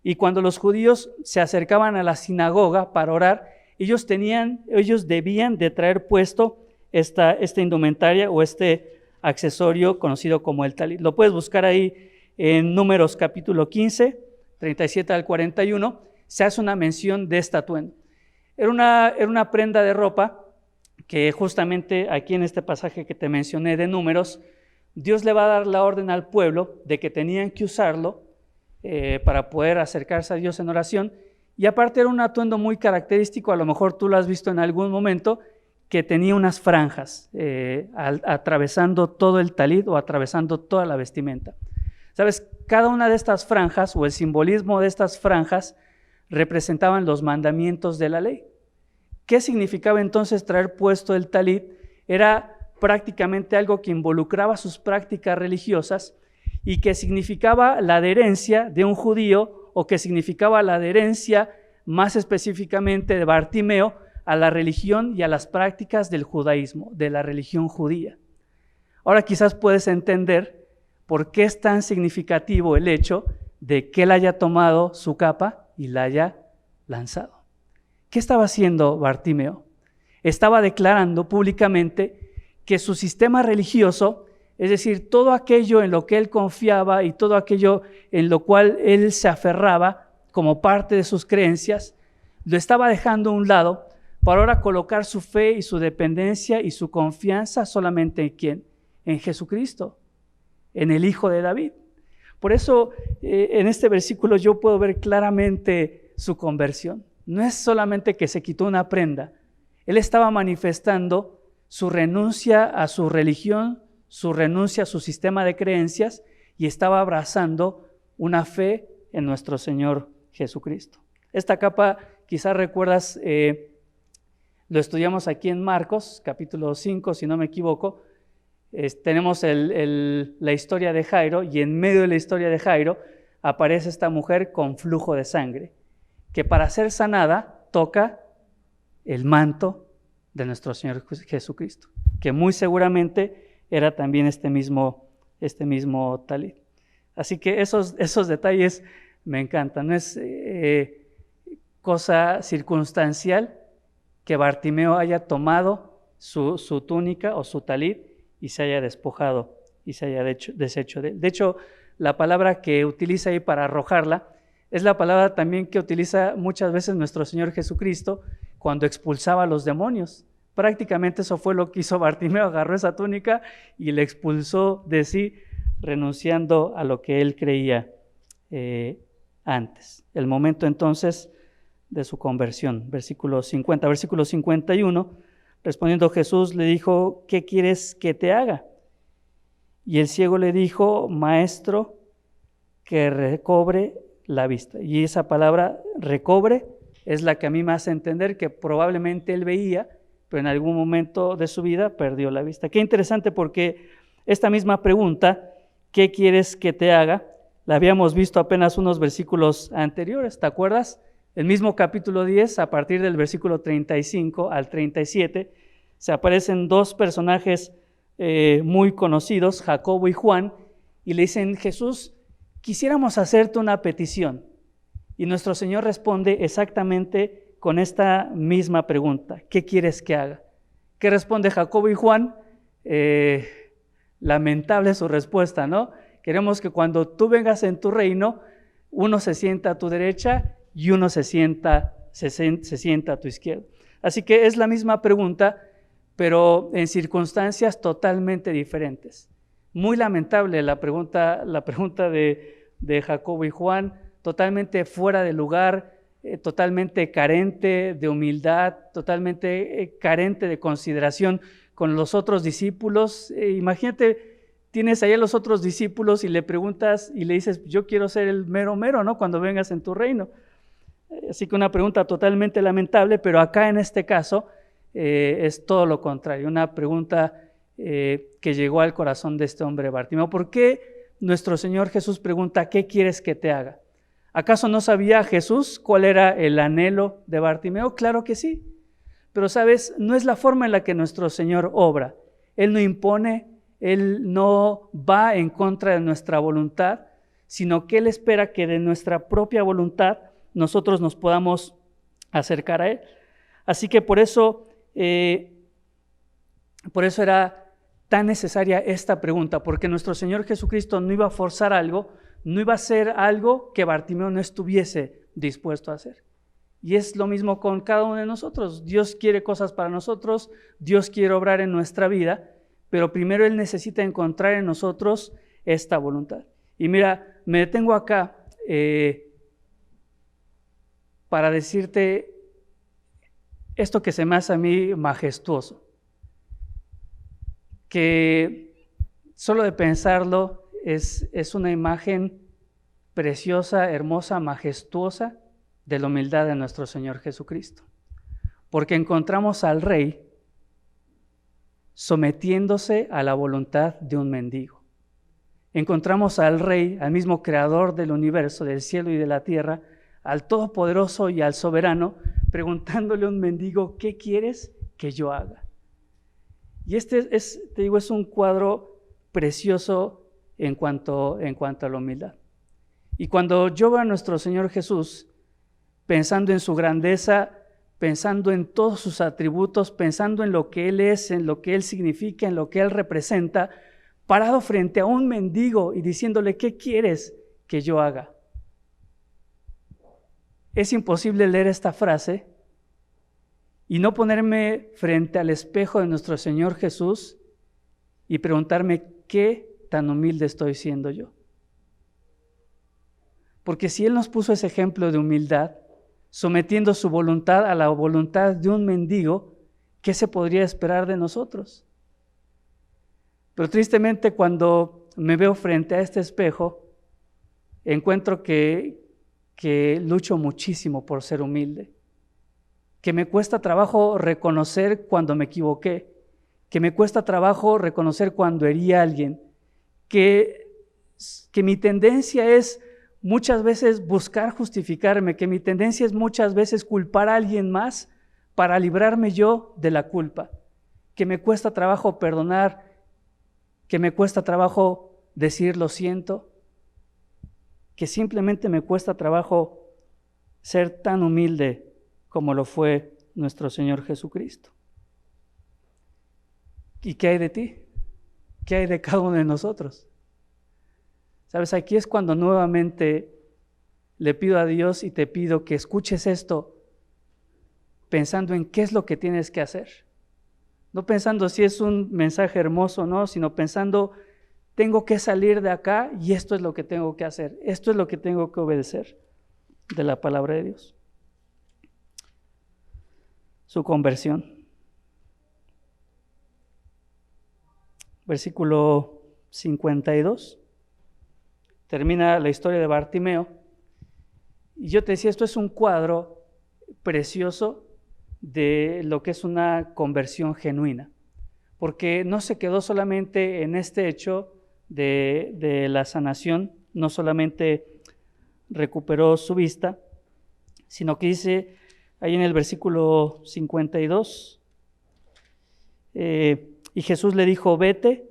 y cuando los judíos se acercaban a la sinagoga para orar, ellos debían de traer puesto esta indumentaria o este accesorio conocido como el talit. Lo puedes buscar ahí en Números capítulo 15, 37 al 41, se hace una mención de este atuendo. Era una prenda de ropa que justamente aquí en este pasaje que te mencioné de Números, Dios le va a dar la orden al pueblo de que tenían que usarlo para poder acercarse a Dios en oración, y aparte era un atuendo muy característico, a lo mejor tú lo has visto en algún momento, que tenía unas franjas atravesando todo el talit o atravesando toda la vestimenta. ¿Sabes? Cada una de estas franjas o el simbolismo de estas franjas representaban los mandamientos de la ley. ¿Qué significaba entonces traer puesto el talit? Era prácticamente algo que involucraba sus prácticas religiosas y que significaba la adherencia de un judío o que significaba la adherencia más específicamente de Bartimeo a la religión y a las prácticas del judaísmo, de la religión judía. Ahora quizás puedes entender por qué es tan significativo el hecho de que él haya tomado su capa y la haya lanzado. ¿Qué estaba haciendo Bartimeo? Estaba declarando públicamente que su sistema religioso, es decir, todo aquello en lo que él confiaba y todo aquello en lo cual él se aferraba como parte de sus creencias, lo estaba dejando a un lado para ahora colocar su fe y su dependencia y su confianza solamente en ¿quién? En Jesucristo, en el Hijo de David. Por eso en este versículo yo puedo ver claramente su conversión. No es solamente que se quitó una prenda, él estaba manifestando su renuncia a su religión, su renuncia a su sistema de creencias y estaba abrazando una fe en nuestro Señor Jesucristo. Esta capa, quizás recuerdas, lo estudiamos aquí en Marcos, capítulo 5, si no me equivoco. Tenemos la historia de Jairo y en medio de la historia de Jairo aparece esta mujer con flujo de sangre, que para ser sanada toca el manto de nuestro Señor Jesucristo, que muy seguramente era también este mismo talit. Así que esos detalles me encantan. No es cosa circunstancial que Bartimeo haya tomado su túnica o su talit y se haya despojado y se haya deshecho de él. De hecho, la palabra que utiliza ahí para arrojarla es la palabra también que utiliza muchas veces nuestro Señor Jesucristo cuando expulsaba a los demonios. Prácticamente eso fue lo que hizo Bartimeo, agarró esa túnica y le expulsó de sí, renunciando a lo que él creía antes. El momento entonces de su conversión, versículo 50. Versículo 51, respondiendo Jesús le dijo, ¿qué quieres que te haga? Y el ciego le dijo, maestro, que recobre la vista. Y esa palabra recobre es la que a mí me hace entender que probablemente él veía, pero en algún momento de su vida perdió la vista. Qué interesante, porque esta misma pregunta, ¿qué quieres que te haga?, la habíamos visto apenas unos versículos anteriores, ¿te acuerdas? El mismo capítulo 10, a partir del versículo 35 al 37, se aparecen dos personajes muy conocidos, Jacobo y Juan, y le dicen, Jesús, quisiéramos hacerte una petición. Y nuestro Señor responde exactamente con esta misma pregunta, ¿qué quieres que haga? ¿Qué responde Jacobo y Juan? Lamentable su respuesta, ¿no? Queremos que cuando tú vengas en tu reino, uno se sienta a tu derecha y uno se sienta a tu izquierda. Así que es la misma pregunta, pero en circunstancias totalmente diferentes. Muy lamentable la pregunta de Jacobo y Juan, totalmente fuera de lugar, totalmente carente de humildad, totalmente carente de consideración con los otros discípulos. Imagínate, tienes ahí a los otros discípulos y le preguntas y le dices, yo quiero ser el mero mero, ¿no? Cuando vengas en tu reino. Así que una pregunta totalmente lamentable, pero acá en este caso es todo lo contrario, una pregunta que llegó al corazón de este hombre Bartimeo. ¿Por qué nuestro Señor Jesús pregunta, ¿qué quieres que te haga? ¿Acaso no sabía Jesús cuál era el anhelo de Bartimeo? Claro que sí, pero sabes, no es la forma en la que nuestro Señor obra. Él no impone, Él no va en contra de nuestra voluntad, sino que Él espera que de nuestra propia voluntad nosotros nos podamos acercar a Él. Así que por eso era tan necesaria esta pregunta, porque nuestro Señor Jesucristo no iba a forzar algo, no iba a hacer algo que Bartimeo no estuviese dispuesto a hacer. Y es lo mismo con cada uno de nosotros. Dios quiere cosas para nosotros, Dios quiere obrar en nuestra vida, pero primero Él necesita encontrar en nosotros esta voluntad. Y mira, me detengo acá para decirte esto que se me hace a mí majestuoso, que solo de pensarlo es una imagen preciosa, hermosa, majestuosa de la humildad de nuestro Señor Jesucristo. Porque encontramos al Rey sometiéndose a la voluntad de un mendigo. Encontramos al Rey, al mismo Creador del universo, del cielo y de la tierra, al Todopoderoso y al Soberano, preguntándole a un mendigo, ¿qué quieres que yo haga? Y te digo, es un cuadro precioso en cuanto a la humildad. Y cuando yo veo a nuestro Señor Jesús, pensando en su grandeza, pensando en todos sus atributos, pensando en lo que Él es, en lo que Él significa, en lo que Él representa, parado frente a un mendigo y diciéndole, ¿qué quieres que yo haga? Es imposible leer esta frase y no ponerme frente al espejo de nuestro Señor Jesús y preguntarme qué tan humilde estoy siendo yo. Porque si Él nos puso ese ejemplo de humildad, sometiendo su voluntad a la voluntad de un mendigo, ¿qué se podría esperar de nosotros? Pero tristemente, cuando me veo frente a este espejo, encuentro que lucho muchísimo por ser humilde, que me cuesta trabajo reconocer cuando me equivoqué, que me cuesta trabajo reconocer cuando herí a alguien, que mi tendencia es muchas veces buscar justificarme, que mi tendencia es muchas veces culpar a alguien más para librarme yo de la culpa, que me cuesta trabajo perdonar, que me cuesta trabajo decir lo siento, que simplemente me cuesta trabajo ser tan humilde como lo fue nuestro Señor Jesucristo. ¿Y qué hay de ti? ¿Qué hay de cada uno de nosotros? Sabes, aquí es cuando nuevamente le pido a Dios y te pido que escuches esto pensando en qué es lo que tienes que hacer. No pensando si es un mensaje hermoso o no, sino pensando, tengo que salir de acá y esto es lo que tengo que hacer, esto es lo que tengo que obedecer de la palabra de Dios. Su conversión. Versículo 52. Termina la historia de Bartimeo. Y yo te decía, esto es un cuadro precioso de lo que es una conversión genuina. Porque no se quedó solamente en este hecho de la sanación, no solamente recuperó su vista, sino que dice ahí en el versículo 52, y Jesús le dijo, vete,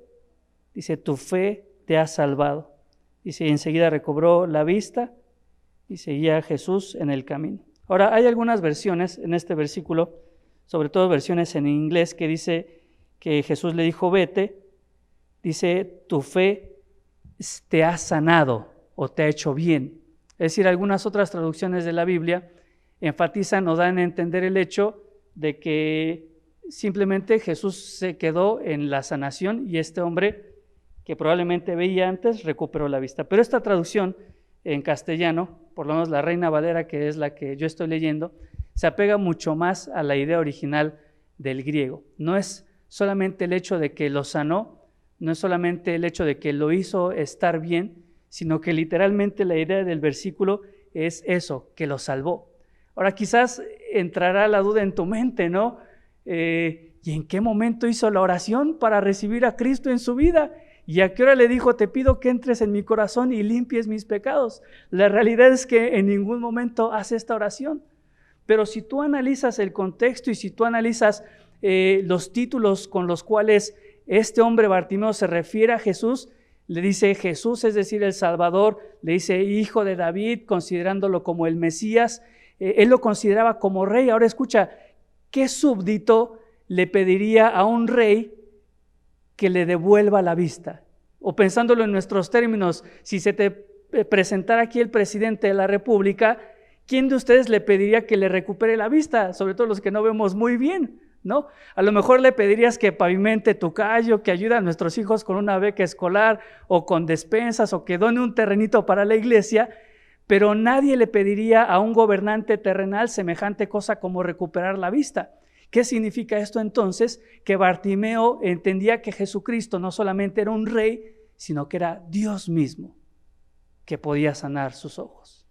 dice, tu fe te ha salvado. Dice, y enseguida recobró la vista y seguía a Jesús en el camino. Ahora, hay algunas versiones en este versículo, sobre todo versiones en inglés, que dice que Jesús le dijo, vete, dice, tu fe te ha sanado o te ha hecho bien. Es decir, algunas otras traducciones de la Biblia enfatizan o dan a entender el hecho de que simplemente Jesús se quedó en la sanación y este hombre que probablemente veía antes recuperó la vista. Pero esta traducción en castellano por lo menos la Reina Valera, que es la que yo estoy leyendo, se apega mucho más a la idea original del griego. No es solamente el hecho de que lo sanó, no es solamente el hecho de que lo hizo estar bien, sino que literalmente la idea del versículo es eso, que lo salvó. Ahora quizás entrará la duda en tu mente, ¿no? ¿Y en qué momento hizo la oración para recibir a Cristo en su vida? ¿Y a qué hora le dijo, te pido que entres en mi corazón y limpies mis pecados? La realidad es que en ningún momento hace esta oración. Pero si tú analizas el contexto y si tú analizas los títulos con los cuales este hombre Bartimeo se refiere a Jesús, le dice Jesús, es decir, el Salvador, le dice hijo de David, considerándolo como el Mesías, él lo consideraba como rey. Ahora escucha, ¿qué súbdito le pediría a un rey que le devuelva la vista? O pensándolo en nuestros términos, si se te presentara aquí el presidente de la República, ¿quién de ustedes le pediría que le recupere la vista? Sobre todo los que no vemos muy bien, ¿no? A lo mejor le pedirías que pavimente tu calle, que ayude a nuestros hijos con una beca escolar o con despensas o que done un terrenito para la iglesia, pero nadie le pediría a un gobernante terrenal semejante cosa como recuperar la vista. ¿Qué significa esto entonces? Que Bartimeo entendía que Jesucristo no solamente era un rey, sino que era Dios mismo, que podía sanar sus ojos.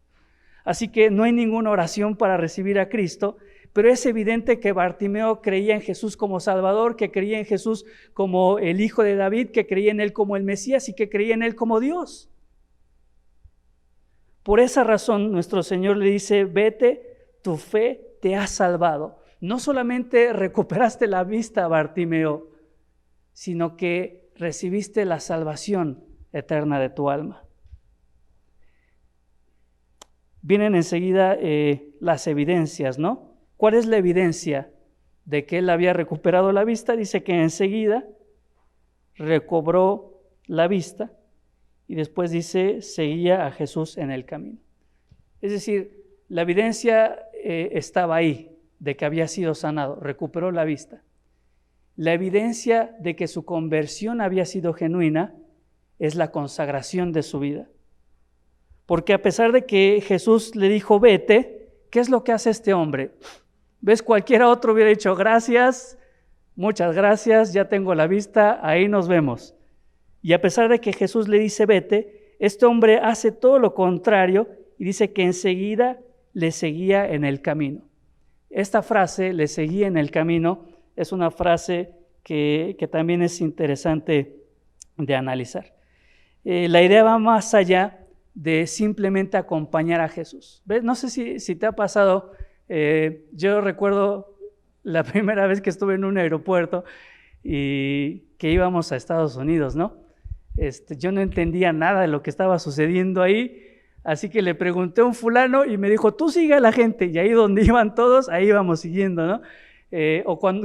Así que no hay ninguna oración para recibir a Cristo, pero es evidente que Bartimeo creía en Jesús como Salvador, que creía en Jesús como el Hijo de David, que creía en Él como el Mesías y que creía en Él como Dios. Por esa razón, nuestro Señor le dice, vete, tu fe te ha salvado. No solamente recuperaste la vista, Bartimeo, sino que recibiste la salvación eterna de tu alma. Vienen enseguida las evidencias, ¿no? ¿Cuál es la evidencia de que él había recuperado la vista? Dice que enseguida recobró la vista y después dice, seguía a Jesús en el camino. Es decir, la evidencia estaba ahí de que había sido sanado, recuperó la vista. La evidencia de que su conversión había sido genuina es la consagración de su vida. Porque a pesar de que Jesús le dijo, vete, ¿qué es lo que hace este hombre? ¿Ves? Cualquiera otro hubiera dicho, gracias, muchas gracias, ya tengo la vista, ahí nos vemos. Y a pesar de que Jesús le dice, vete, este hombre hace todo lo contrario y dice que enseguida le seguía en el camino. Esta frase, le seguía en el camino, es una frase que también es interesante de analizar. La idea va más allá de simplemente acompañar a Jesús. ¿Ves? No sé si te ha pasado, yo recuerdo la primera vez que estuve en un aeropuerto y que íbamos a Estados Unidos, ¿no? Yo no entendía nada de lo que estaba sucediendo ahí, así que le pregunté a un fulano y me dijo, tú sigue a la gente, y ahí donde iban todos, ahí íbamos siguiendo, ¿no?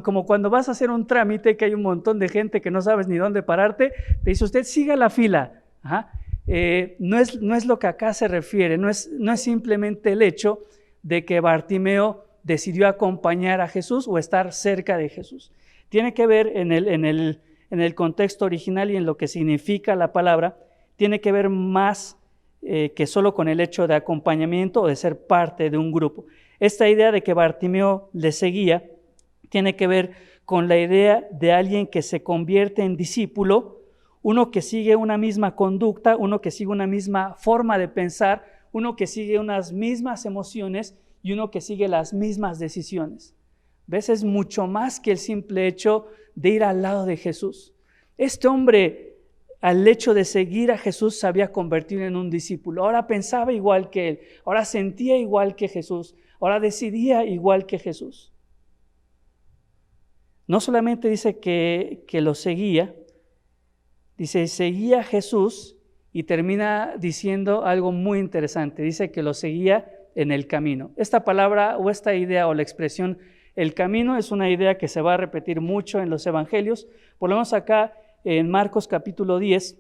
Como cuando vas a hacer un trámite que hay un montón de gente que no sabes ni dónde pararte, te dice usted, siga la fila. Ajá. No es lo que acá se refiere, no es simplemente el hecho de que Bartimeo decidió acompañar a Jesús o estar cerca de Jesús. Tiene que ver en el contexto original y en lo que significa la palabra, tiene que ver más que solo con el hecho de acompañamiento o de ser parte de un grupo. Esta idea de que Bartimeo le seguía tiene que ver con la idea de alguien que se convierte en discípulo, uno que sigue una misma conducta, uno que sigue una misma forma de pensar, uno que sigue unas mismas emociones y uno que sigue las mismas decisiones. ¿Ves? Es mucho más que el simple hecho de ir al lado de Jesús. Este hombre, al hecho de seguir a Jesús, se había convertido en un discípulo. Ahora pensaba igual que él, ahora sentía igual que Jesús, ahora decidía igual que Jesús. No solamente dice que lo seguía, dice, seguía a Jesús y termina diciendo algo muy interesante. Dice que lo seguía en el camino. Esta palabra o esta idea o la expresión el camino es una idea que se va a repetir mucho en los evangelios. Por lo menos acá en Marcos capítulo 10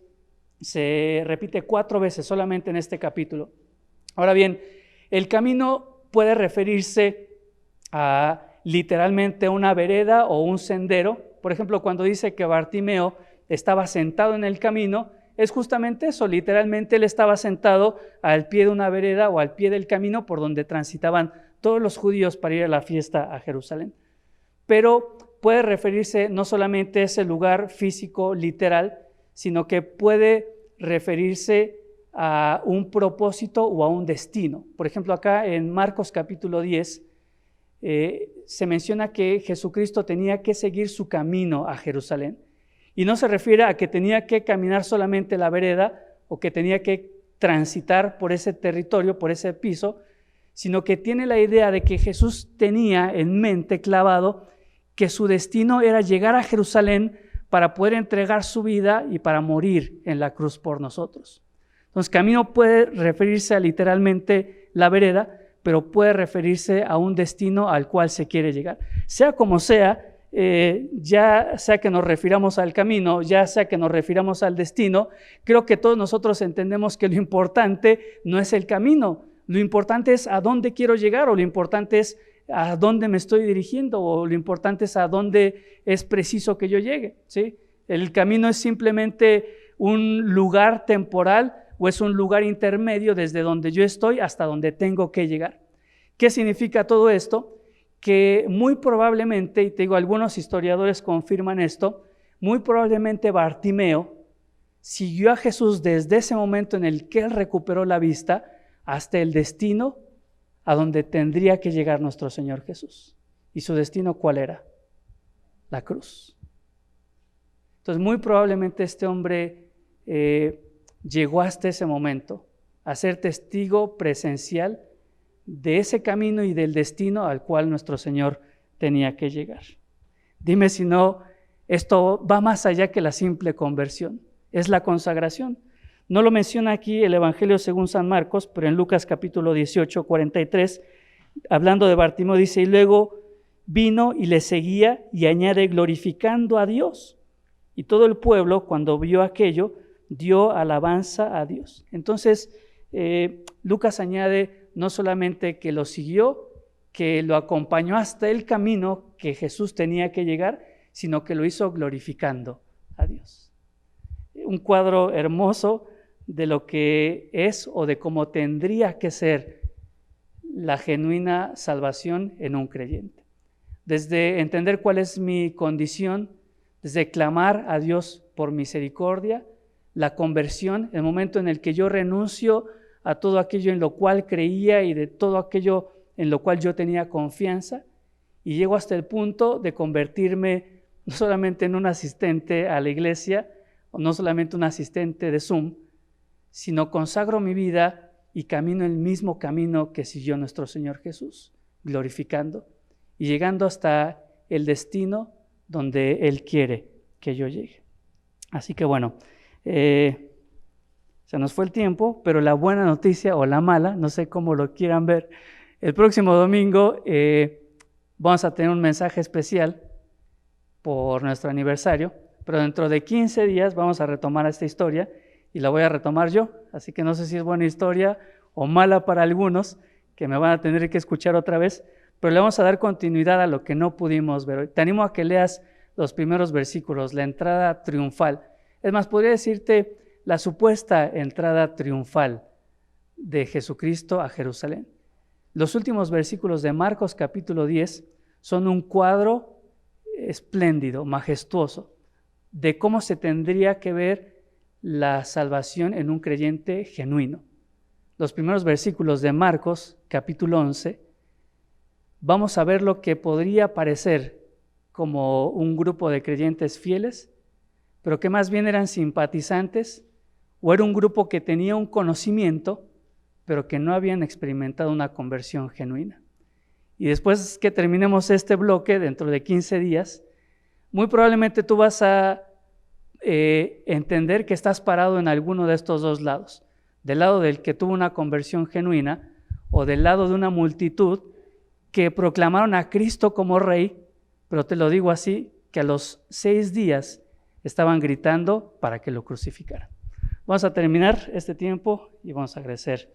se repite 4 veces solamente en este capítulo. Ahora bien, el camino puede referirse a literalmente una vereda o un sendero. Por ejemplo, cuando dice que Bartimeo estaba sentado en el camino, es justamente eso. Literalmente él estaba sentado al pie de una vereda o al pie del camino por donde transitaban todos los judíos para ir a la fiesta a Jerusalén. Pero puede referirse no solamente a ese lugar físico, literal, sino que puede referirse a un propósito o a un destino. Por ejemplo, acá en Marcos capítulo 10 se menciona que Jesucristo tenía que seguir su camino a Jerusalén. Y no se refiere a que tenía que caminar solamente la vereda o que tenía que transitar por ese territorio, por ese piso, sino que tiene la idea de que Jesús tenía en mente clavado que su destino era llegar a Jerusalén para poder entregar su vida y para morir en la cruz por nosotros. Entonces, camino puede referirse a literalmente la vereda, pero puede referirse a un destino al cual se quiere llegar. Sea como sea, ya sea que nos refiramos al camino, ya sea que nos refiramos al destino, creo que todos nosotros entendemos que lo importante no es el camino, lo importante es a dónde quiero llegar, o lo importante es a dónde me estoy dirigiendo, o lo importante es a dónde es preciso que yo llegue, ¿sí? El camino es simplemente un lugar temporal o es un lugar intermedio desde donde yo estoy hasta donde tengo que llegar. ¿Qué significa todo esto? Que muy probablemente, y te digo, algunos historiadores confirman esto, muy probablemente Bartimeo siguió a Jesús desde ese momento en el que él recuperó la vista hasta el destino a donde tendría que llegar nuestro Señor Jesús. ¿Y su destino cuál era? La cruz. Entonces, muy probablemente este hombre llegó hasta ese momento a ser testigo presencial de ese camino y del destino al cual nuestro Señor tenía que llegar. Dime si no, esto va más allá que la simple conversión, es la consagración. No lo menciona aquí el Evangelio según San Marcos, pero en Lucas capítulo 18, 43, hablando de Bartimeo, dice, y luego vino y le seguía y añade, glorificando a Dios. Y todo el pueblo, cuando vio aquello, dio alabanza a Dios. Entonces, Lucas añade no solamente que lo siguió, que lo acompañó hasta el camino que Jesús tenía que llegar, sino que lo hizo glorificando a Dios. Un cuadro hermoso de lo que es o de cómo tendría que ser la genuina salvación en un creyente. Desde entender cuál es mi condición, desde clamar a Dios por misericordia, la conversión, el momento en el que yo renuncio a todo aquello en lo cual creía y de todo aquello en lo cual yo tenía confianza, y llego hasta el punto de convertirme no solamente en un asistente a la iglesia, o no solamente un asistente de Zoom, sino consagro mi vida y camino el mismo camino que siguió nuestro Señor Jesús, glorificando y llegando hasta el destino donde Él quiere que yo llegue. Así que bueno, se nos fue el tiempo, pero la buena noticia o la mala, no sé cómo lo quieran ver, el próximo domingo vamos a tener un mensaje especial por nuestro aniversario, pero dentro de 15 días vamos a retomar esta historia y la voy a retomar yo, así que no sé si es buena historia o mala para algunos, que me van a tener que escuchar otra vez, pero le vamos a dar continuidad a lo que no pudimos ver hoy. Te animo a que leas los primeros versículos, la entrada triunfal. Es más, podría decirte la supuesta entrada triunfal de Jesucristo a Jerusalén. Los últimos versículos de Marcos capítulo 10 son un cuadro espléndido, majestuoso, de cómo se tendría que ver la salvación en un creyente genuino. Los primeros versículos de Marcos capítulo 11, vamos a ver lo que podría parecer como un grupo de creyentes fieles, pero que más bien eran simpatizantes, o era un grupo que tenía un conocimiento, pero que no habían experimentado una conversión genuina. Y después que terminemos este bloque, dentro de 15 días, muy probablemente tú vas a entender que estás parado en alguno de estos dos lados, del lado del que tuvo una conversión genuina, o del lado de una multitud que proclamaron a Cristo como Rey, pero te lo digo así, que a los 6 días estaban gritando para que lo crucificaran. Vamos a terminar este tiempo y vamos a agradecer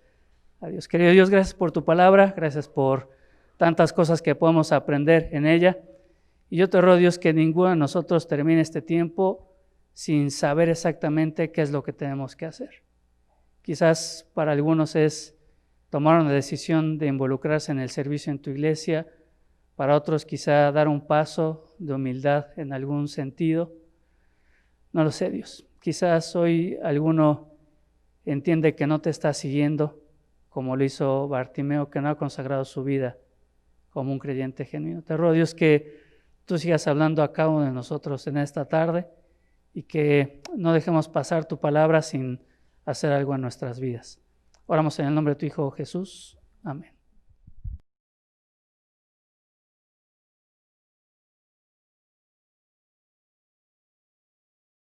a Dios. Querido Dios, gracias por tu palabra, gracias por tantas cosas que podemos aprender en ella. Y yo te ruego, Dios, que ninguno de nosotros termine este tiempo sin saber exactamente qué es lo que tenemos que hacer. Quizás para algunos es tomar una decisión de involucrarse en el servicio en tu iglesia, para otros quizá dar un paso de humildad en algún sentido. No lo sé, Dios. Quizás hoy alguno entiende que no te está siguiendo, como lo hizo Bartimeo, que no ha consagrado su vida como un creyente genuino. Te ruego, Dios, que tú sigas hablando a cada uno de nosotros en esta tarde y que no dejemos pasar tu palabra sin hacer algo en nuestras vidas. Oramos en el nombre de tu Hijo Jesús. Amén.